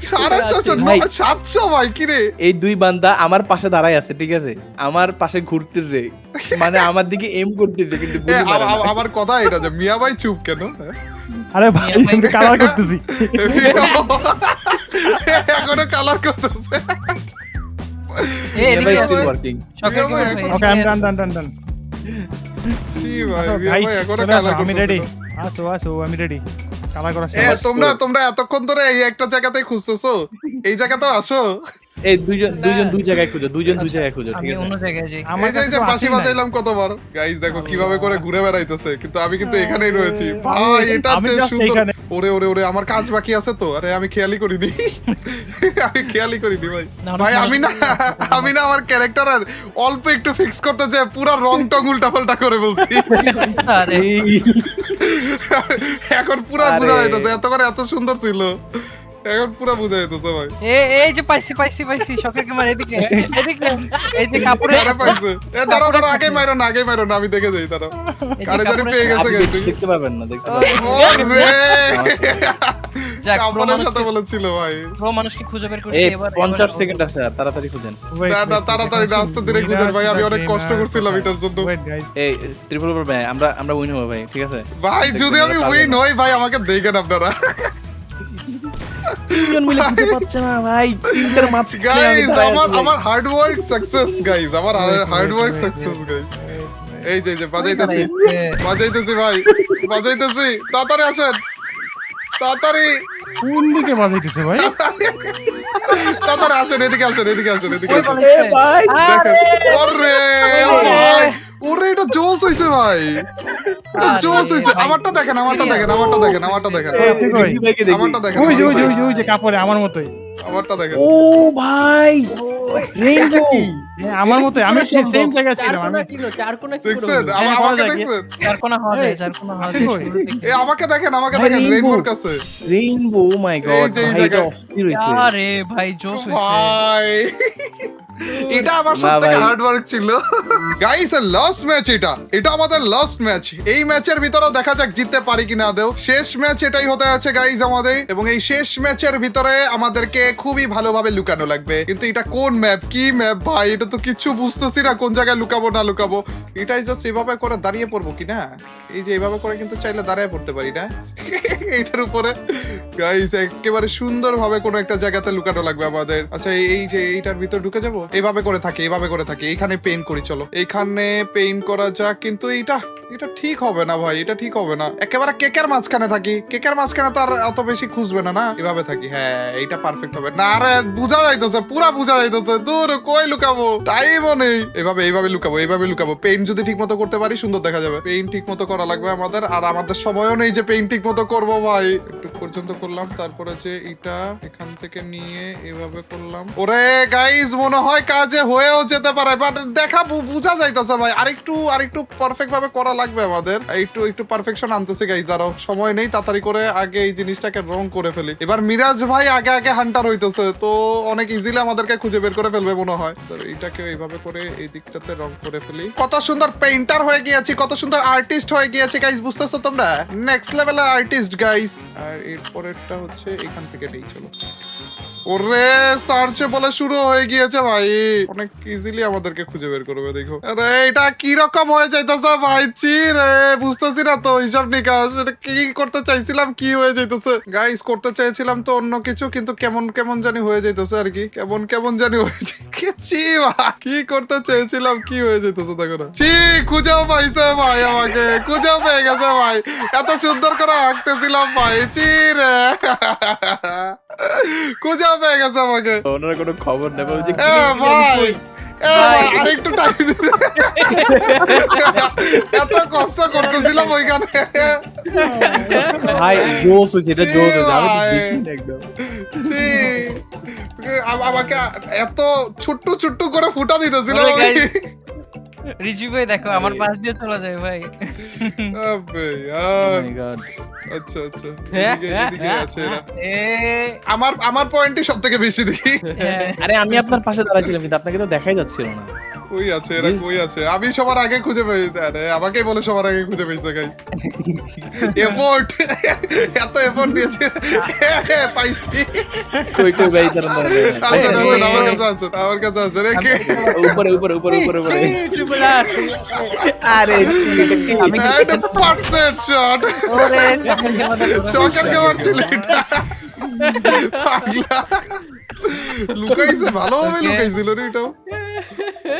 650 ভাই। 700 ভাই, কি রে? এই দুই বান্দা আমার পাশে দাঁড়ায় আছে, ঠিক আছে, আমার পাশে ঘুরতেছে, মানে আমার দিকে এম করতেছে, কিন্তু বুঝতে পারে না। আমার কথা এটা যে মিয়া ভাই চুপ কেন? আরে ভাই আমি কালার করতেছি। এখনো কালার করতেছে। এদিকে ভাই আসো। still working। শখের মিয়া ভাই gamer ভাই, ওকে এদিকে ডান। ছি ভাই, মিয়া ভাই ভাই এখনো চলে আসো, কালার আমি করতেছে। রেডি। আসো আমি রেডি। কালার করা এ শেষ। তোমরা এতক্ষণ ধরে এই একটা জায়গাতে খুঁজতেছো, এই জায়গাতেও আসো। এই দুইজন দুই জায়গায় খুঁজো, দুইজন দুই জায়গায় খুঁজো, আমি ঠিক অন্য আছে। জায়গায় যাই। আমার এই যে কাছে তো বাঁশি আসেই নাই। বাজাইলাম কতবার। গাইস দেখো কিভাবে করে ঘুরে বেড়াইতেছে, কিন্তু আমি কিন্তু এখানেই রয়েছি ভাই। এটা আমি যে just সুন্দর। এখানে। ওরে আমার কাজ বাকি আছে তো। আরে আমি খেয়ালই করিনি। আমি খেয়ালই করিনি ভাই। না, ভাই অনেক আমি না আমার ক্যারেক্টার আর অল্প একটু ফিক্স করতে যে পুরো রং টং উল্টা পাল্টা করে বলছি। আরে এখন পুরো আরে। বোঝা যাইতেছে, এত করে এত সুন্দর ছিল, এখন পুরো বোঝা যাইতেছে ভাই। এই যে পাইছি শখের গেমার, এদিকে এই যে কাপড়ে কারে পাইছে? দাঁড়াও আগে মারো না, আমি দেখে যাই। তারা এই যে কারে জানি কাপড়ে- পেয়ে গেছে আপনি গাইতে। দেখতে পাবেন না, দেখতে পাবেন না। ওরে যাক, কাপড়ের সাথে বলেছিল ভাই। প্রো মানুষকে খুঁজে বের করছি এই এবার। 50 সেকেন্ড আছে, আর তাড়াতাড়ি খুঁজেন। Wait, না wait, তাড়াতাড়ি না, আস্তে ধীরে খুঁজেন ভাই, আমি অনেক কষ্ট করছিলাম এটার জন্য। Wait, guys. এই ত্রিপুল ভাই, আমরা উইন হবো ভাই, ঠিক আছে। ভাই যদি আমি উইন হই ভাই, আমাকে দেখেন আপনারা। তিনজন মিলে খুঁজে পাচ্ছে না ভাই, তিনটার মাঝখানে আমি গাইস দাঁড়ায় আছি ভাই। আমার হার্ড ওয়ার্ক সাকসেস গাইস, আমার hard work Wait, success wait, guys. wait. এই যে বাজাইতেছি ভাই, বাজাইতেছি, তাড়াতাড়ি আসেন, তাড়াতাড়ি কোন দিকে বাজাইতেছে ভাই? তাড়াতাড়ি আসেন, এদিকে আসেন। এ ভাই, দেখেন ওরে ভাই, ওরে এটা জোস হইছে ভাই, এটা আরে জোস হইছে। ভাই। আমারটা দেখেন। এ, আমারটা দেখেন। আপনি কই? রিঙ্কি ভাইকে দেখি। আমারটা দেখেন। ওই যে কাপড়ে আমার মতোই। আমারটা দেখেন। ও ভাই, রেইনবো। আমার মতোই, আমি সেম জায়গায় ছিলাম। চারকোনা আমি কিলো, চারকোনা কি দেখছেন করে? হ্যাঁ, আমাকে হওয়া যায়। দেখছেন? চারকোনা হওয়া যায়, এই, চারকোনা হওয়া আপনি যায়। কই? শুরুর দিকে। আমাকে দেখেন ভাই, রেইনবোর কাছে। রেইনবো, ও মাই গড, এই যে এই ভাই এটা জায়গায়। অস্থির হইছে। আরে ভাই জোস হইছে। ভাই এটা আমার না সবথেকে ভাই। হার্ড ওয়ার্ক ছিল। গাইস লাস্ট ম্যাচ এটা আমাদের লাস্ট ম্যাচ। এই ম্যাচের ভিতরে দেখা যাক জিততে পারি কিনা আদৌ। শেষ ম্যাচ এটাই হতে আছে গাইস আমাদের, এবং এই শেষ ম্যাচের ভিতরে আমাদেরকে খুবই ভালোভাবে লুকানো লাগবে। কিন্তু এটা কোন ম্যাপ, কি ম্যাপ ভাই, এটা তো কিচ্ছু বুঝতেছি না, কোন জায়গায় লুকাবো না লুকাবো। এটাই জাস্ট এভাবে করে দাঁড়িয়ে পড়বো কিনা, এই যে এইভাবে করে কিন্তু চাইলে দাঁড়িয়ে পড়তে পারি না। এইটার উপরে গাইস একেবারে সুন্দরভাবে কোনো একটা জায়গাতে লুকানো লাগবে আমাদের। আচ্ছা এই যে এইটার ভিতর ঢুকে যাবো, এইভাবে করে থাকি, এইখানে পেইন্ট করি, চলো এইখানে পেইন্ট করা যাক। কিন্তু এটা ঠিক হবে না ভাই, এটা ঠিক হবে না। একেবারে কেকের মাঝখানে থাকি, কেকের মাঝখানে তো আর অত বেশি খুঁজবে না, এভাবে থাকি। হ্যাঁ এইটা পারফেক্ট হবে না। আরে বুঝা যাইতেছে, পুরা বুঝা যাইতেছে, দূর কই লুকাবো, টাইমও নেই। এইভাবে লুকাবো। পেইন্ট যদি ঠিক মতো করতে পারি সুন্দর দেখা যাবে। পেইন্ট ঠিক মতো করা লাগবে আমাদের, আর আমাদের সময়ও নেই যে পেইন্ট ঠিক মতো করবো ভাই। একটু পর্যন্ত করলাম, তারপরে যে এটা এখান থেকে নিয়ে এভাবে করলাম। ওরে গাইজ মনে হয় কাজে হয়েও যেতে পারে, বাট দেখা বুঝা যাইতেছে ভাই। আরেকটু পারফেক্ট ভাবে করা লাগবে আমাদের। একটু পারফেকশন আনতেছে গাইজ, দাঁড়াও, সময় নেই, তাড়াতাড়ি করে আগে এই জিনিসটাকে রং করে ফেলি। এবার মিরাজ ভাই আগে হান্টার হইতেছে, তো অনেক ইজিলি আমাদেরকে খুঁজে বের করে ফেলবে মনে হয়। তো এইটাকে এইভাবে করে এই দিকটাতে রং করে ফেলি। কত সুন্দর পেইন্টার হয়ে গিয়েছি, কত সুন্দর আর্টিস্ট হয়ে গিয়েছে গাইজ, বুঝতেছো তোমরা? নেক্সট লেভেলের আর্টিস্ট গাইজ। আর এরপরেরটা হচ্ছে এখান থেকে নেই, চলো। ওরে সার্চে বলে শুরু হয়ে গিয়েছে ভাই, অনেক ইজিলি আমাদেরকে খুঁজে বের করবে, দেখো। আরে এটা কি রকম হয়ে যাইতেছে ভাই, রে বুঝতেছি না তো হিসাব নিকাশ, এটা কি করতে চাইছিলাম কি হয়ে যাইতেছে গাইস। করতে চাইছিলাম তো অন্য কিছু, কিন্তু কেমন জানি হয়ে যাইতেছে আর কি, কেমন জানি হয়েছে। কি করতে চেয়েছিলাম কি হয়ে যেতেছে দেখো না। খুঁজেও পাইছে ভাই, আমাকে খুঁজেও পেয়ে গেছে ভাই। এত সুন্দর করে আঁকতেছিলাম ভাই, রে। খুঁজে পেয়ে গেছে আমাকে। ওনারা কোনো খবর নেই, বলে যে এ ভাই, এ ভাই, আরেকটু টাইম দিতে। এত কষ্ট করতেছিলাম ওইখানে। ভাই জোস হয়েছে, এটা জোস হয়েছে, আমি তো ভাই। দেখিনি একদম। ছি, আমাকে এত ছোট্ট ছোট্ট করে ফুটা দিতেছিল। ওরে guys, রিজু ভাই দেখো আমার পাশ দিয়ে চলে যায় ভাই। আবে Oh यार, my God. আচ্ছা আচ্ছা, হ্যাঁ, এদিকে আছে এরা। এ আমার পয়েন্টই সব থেকে বেশি দেখি। হ্যাঁ। আরে আমি আপনার পাশে দাঁড়াইছিলাম কিন্তু আপনাকে তো দেখাই যাচ্ছিল না। কই আছে এরা, কই আছে? আমি সবার আগে খুঁজে পেয়ে, আরে আমাকেই বলে সবার আগে খুঁজে পেয়েছে গাইস। এফোর্ট, এত এফোর্ট দিয়েছে, পাইছি। কই কই ভাই দাঁড়ান দাঁড়ান, দাঁড়ান। আচ্ছা আচ্ছা, আমার কাছে আছে, আমার কাছে আছে রেখে। উপরে উপরে উপরে উপরে উপরে। ট্রিপল আর আরে এটা কি? আমি And a perfect shot. ওরে শকের খাবার ছিল এটা। পাগলা। লুকাইছে, ভালোভাবে লুকাইছিল রে এটাও।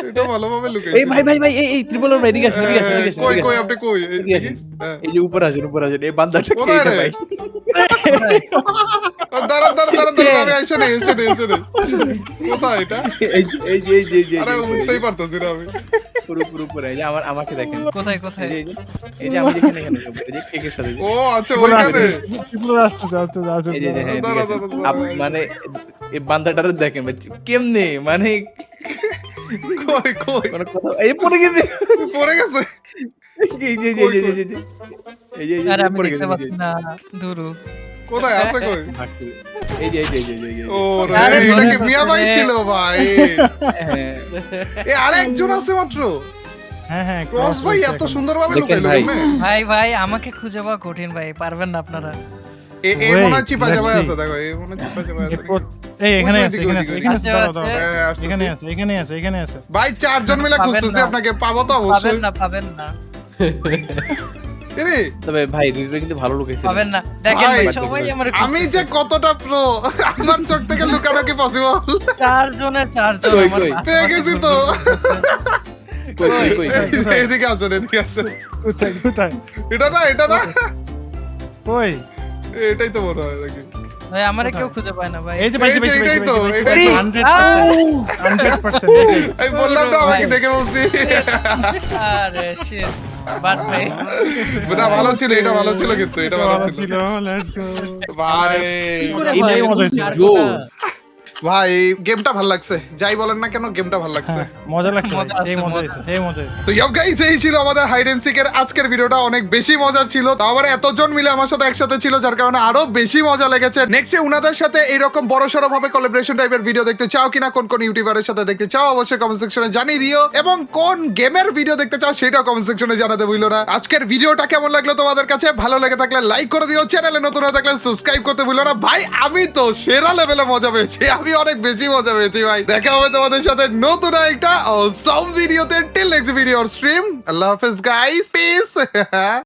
এটা ভালোভাবে লুকাইছে। এই ভাই ভাই ভাই এই ট্রিপল ওর এদিকে আসেন, এদিকে আসেন, এদিকে আসেন, কই এদিকে কই আসেন। আপনি কই? এই এদিকে আসেন। হ্যাঁ। এই যে উপরে আসেন, উপরে আসেন, এই বান্দাটা কে কোথায় এটা রে? ভাই? দাঁড়ান দাঁড়ান দাঁড়ান দাঁড়ান, আমি এসে নেই, এসে নেই, এসে নেই। কোথায় এটা? এই যে, এই যে, এই যে, এই যে, আরে উঠতেই পারতেছি না আমি। উপরে উপরে উপরে, এই যে আমাকে দেখেন। কোথায় কোথায়? এই যে, এই যে আমি যেখানে এখানে, এই যে কেকের সাথে। ও আচ্ছা, ওইখানে। ট্রিপল আসতেছে আসতেছে এই যে, আসতেছে। হ্যাঁ, এদিকে দাঁড়া, আসেন। দাঁড়া, দাঁড়া। মানে এই বান্দাটারে দেখেন ভাই, কেমনে মানে কই কই? কোনো কথা, এই পড়ে গেছে। পড়ে গেছে। এই যে, এই যে, এই যে, এই যে, এই যে, এই যে, এই যে, আরে আমি পড়ে দেখতে গেছে, পাচ্ছি না দূরু। কোথায় আছে কই? এই যে, এই যে, এই যে, এই যে, এই যে। ও রে, আরে এটা কি ধরে মিয়া ভাই ধরে। ছিল ভাই? হ্যাঁ। এ আরেকজন আছে মাত্র। হ্যাঁ হ্যাঁ ক্রস ভাই এত সুন্দরভাবে দেখেন লুকাইলো ভাই। কেমনে? ভাই ভাই আমাকে খুঁজে পাওয়া কঠিন ভাই, পারবেন না আপনারা। এ Wait, মনে হয় চিপা let's যাবে see. আছে, দেখো এই মনে হয় চিপা যাবে আছে। এই এখানে ওই আছে, দিকে, এখানে ওই আছে, দিকে, এখানে আছে, আছে, দাঁড়াও, আছে। দাঁড়াও। হ্যাঁ, আসতেছি। এখানে আছে, এখানে আছে, এখানে আছে। ভাই চারজন মিলে পাবেন খুঁজতেছি না। আপনাকে, পাবো তো পাবেন অবশ্যই। না পাবেন না এরে তবে ভাই রিজু কিন্তু ভালো লুকাইছে। পাবেন না। দেখেন ভাই, ভাই সবাই আমার আমি যে কতটা প্রো, আমার চোখ থেকে লুকানো কি পসিবল? চারজনের চারজন কই, আমার কই? পাশে পেয়ে গেছি তো। কই কই কই? এদিকে আছেন, এদিকে আছেন। কোথায় কোথায় এটা না, এটা না, কই? এটাই তো মনে হয় নাকি? ভাই আমারে কেউ খুঁজে পায় না ভাই। এই যে পাইছি এই যে, পাইছি এটাই পাইছি তো, পাইছি, এটাই পাইছি, তো। 100% এটাই। আমি বললাম না, আমাকে ভাই। দেখে বলছি। আরে শিট বাট ভাই না, ভালো ছিল, এটা ভালো ছিল কিন্তু, এটা ভালো ছিল। Let's go. ভাই, এইটাই মজা হয়েছে। জোস। ভাই গেমটা ভালো লাগছে, যাই বলেন না কেন, গেমটা ভালো লাগছে। মজা লাগছে, মজা আছে, এই মজা মজা হয়েছে, এই মজা হয়েছে। তো ইয়ো গাইস, এই ছিল আমাদের হাইড এন্ড সিকের আজকের ভিডিওটা, অনেক বেশি মজার ছিল। তাও আবার এতজন মিলে আমার সাথে একসাথে ছিল, যার কারণে আরো বেশি মজা লেগেছে। নেক্সটে উনাদের সাথে এরকম বড়সড় ভাবে কোলাবোরেশন টাইপের ভিডিও দেখতে চাও কিনা, কোন কোন ইউটিউবারের সাথে দেখতে চাও অবশ্যই কমেন্ট সেকশনে জানিয়ে দিও, এবং কোন গেমের ভিডিও দেখতে চাও সেটাও কমেন্ট সেকশনে জানাতে ভুলো না। আজকের ভিডিওটা কেমন লাগলো তোমাদের কাছে? ভালো লেগে থাকলে লাইক করে দিও, চ্যানেলে নতুন হয়ে থাকলে সাবস্ক্রাইব করতে ভুলো না। ভাই আমি তো সেরা লেভেলে মজা পেয়েছি, আমি অনেক বেশি মজা পেয়েছি ভাই। দেখা হবে তোমাদের সাথে নতুন একটা অসাম ভিডিওতে। টিল নেক্সট ভিডিও স্ট্রিম, আল্লাহ হাফেজ গাইস, পিস।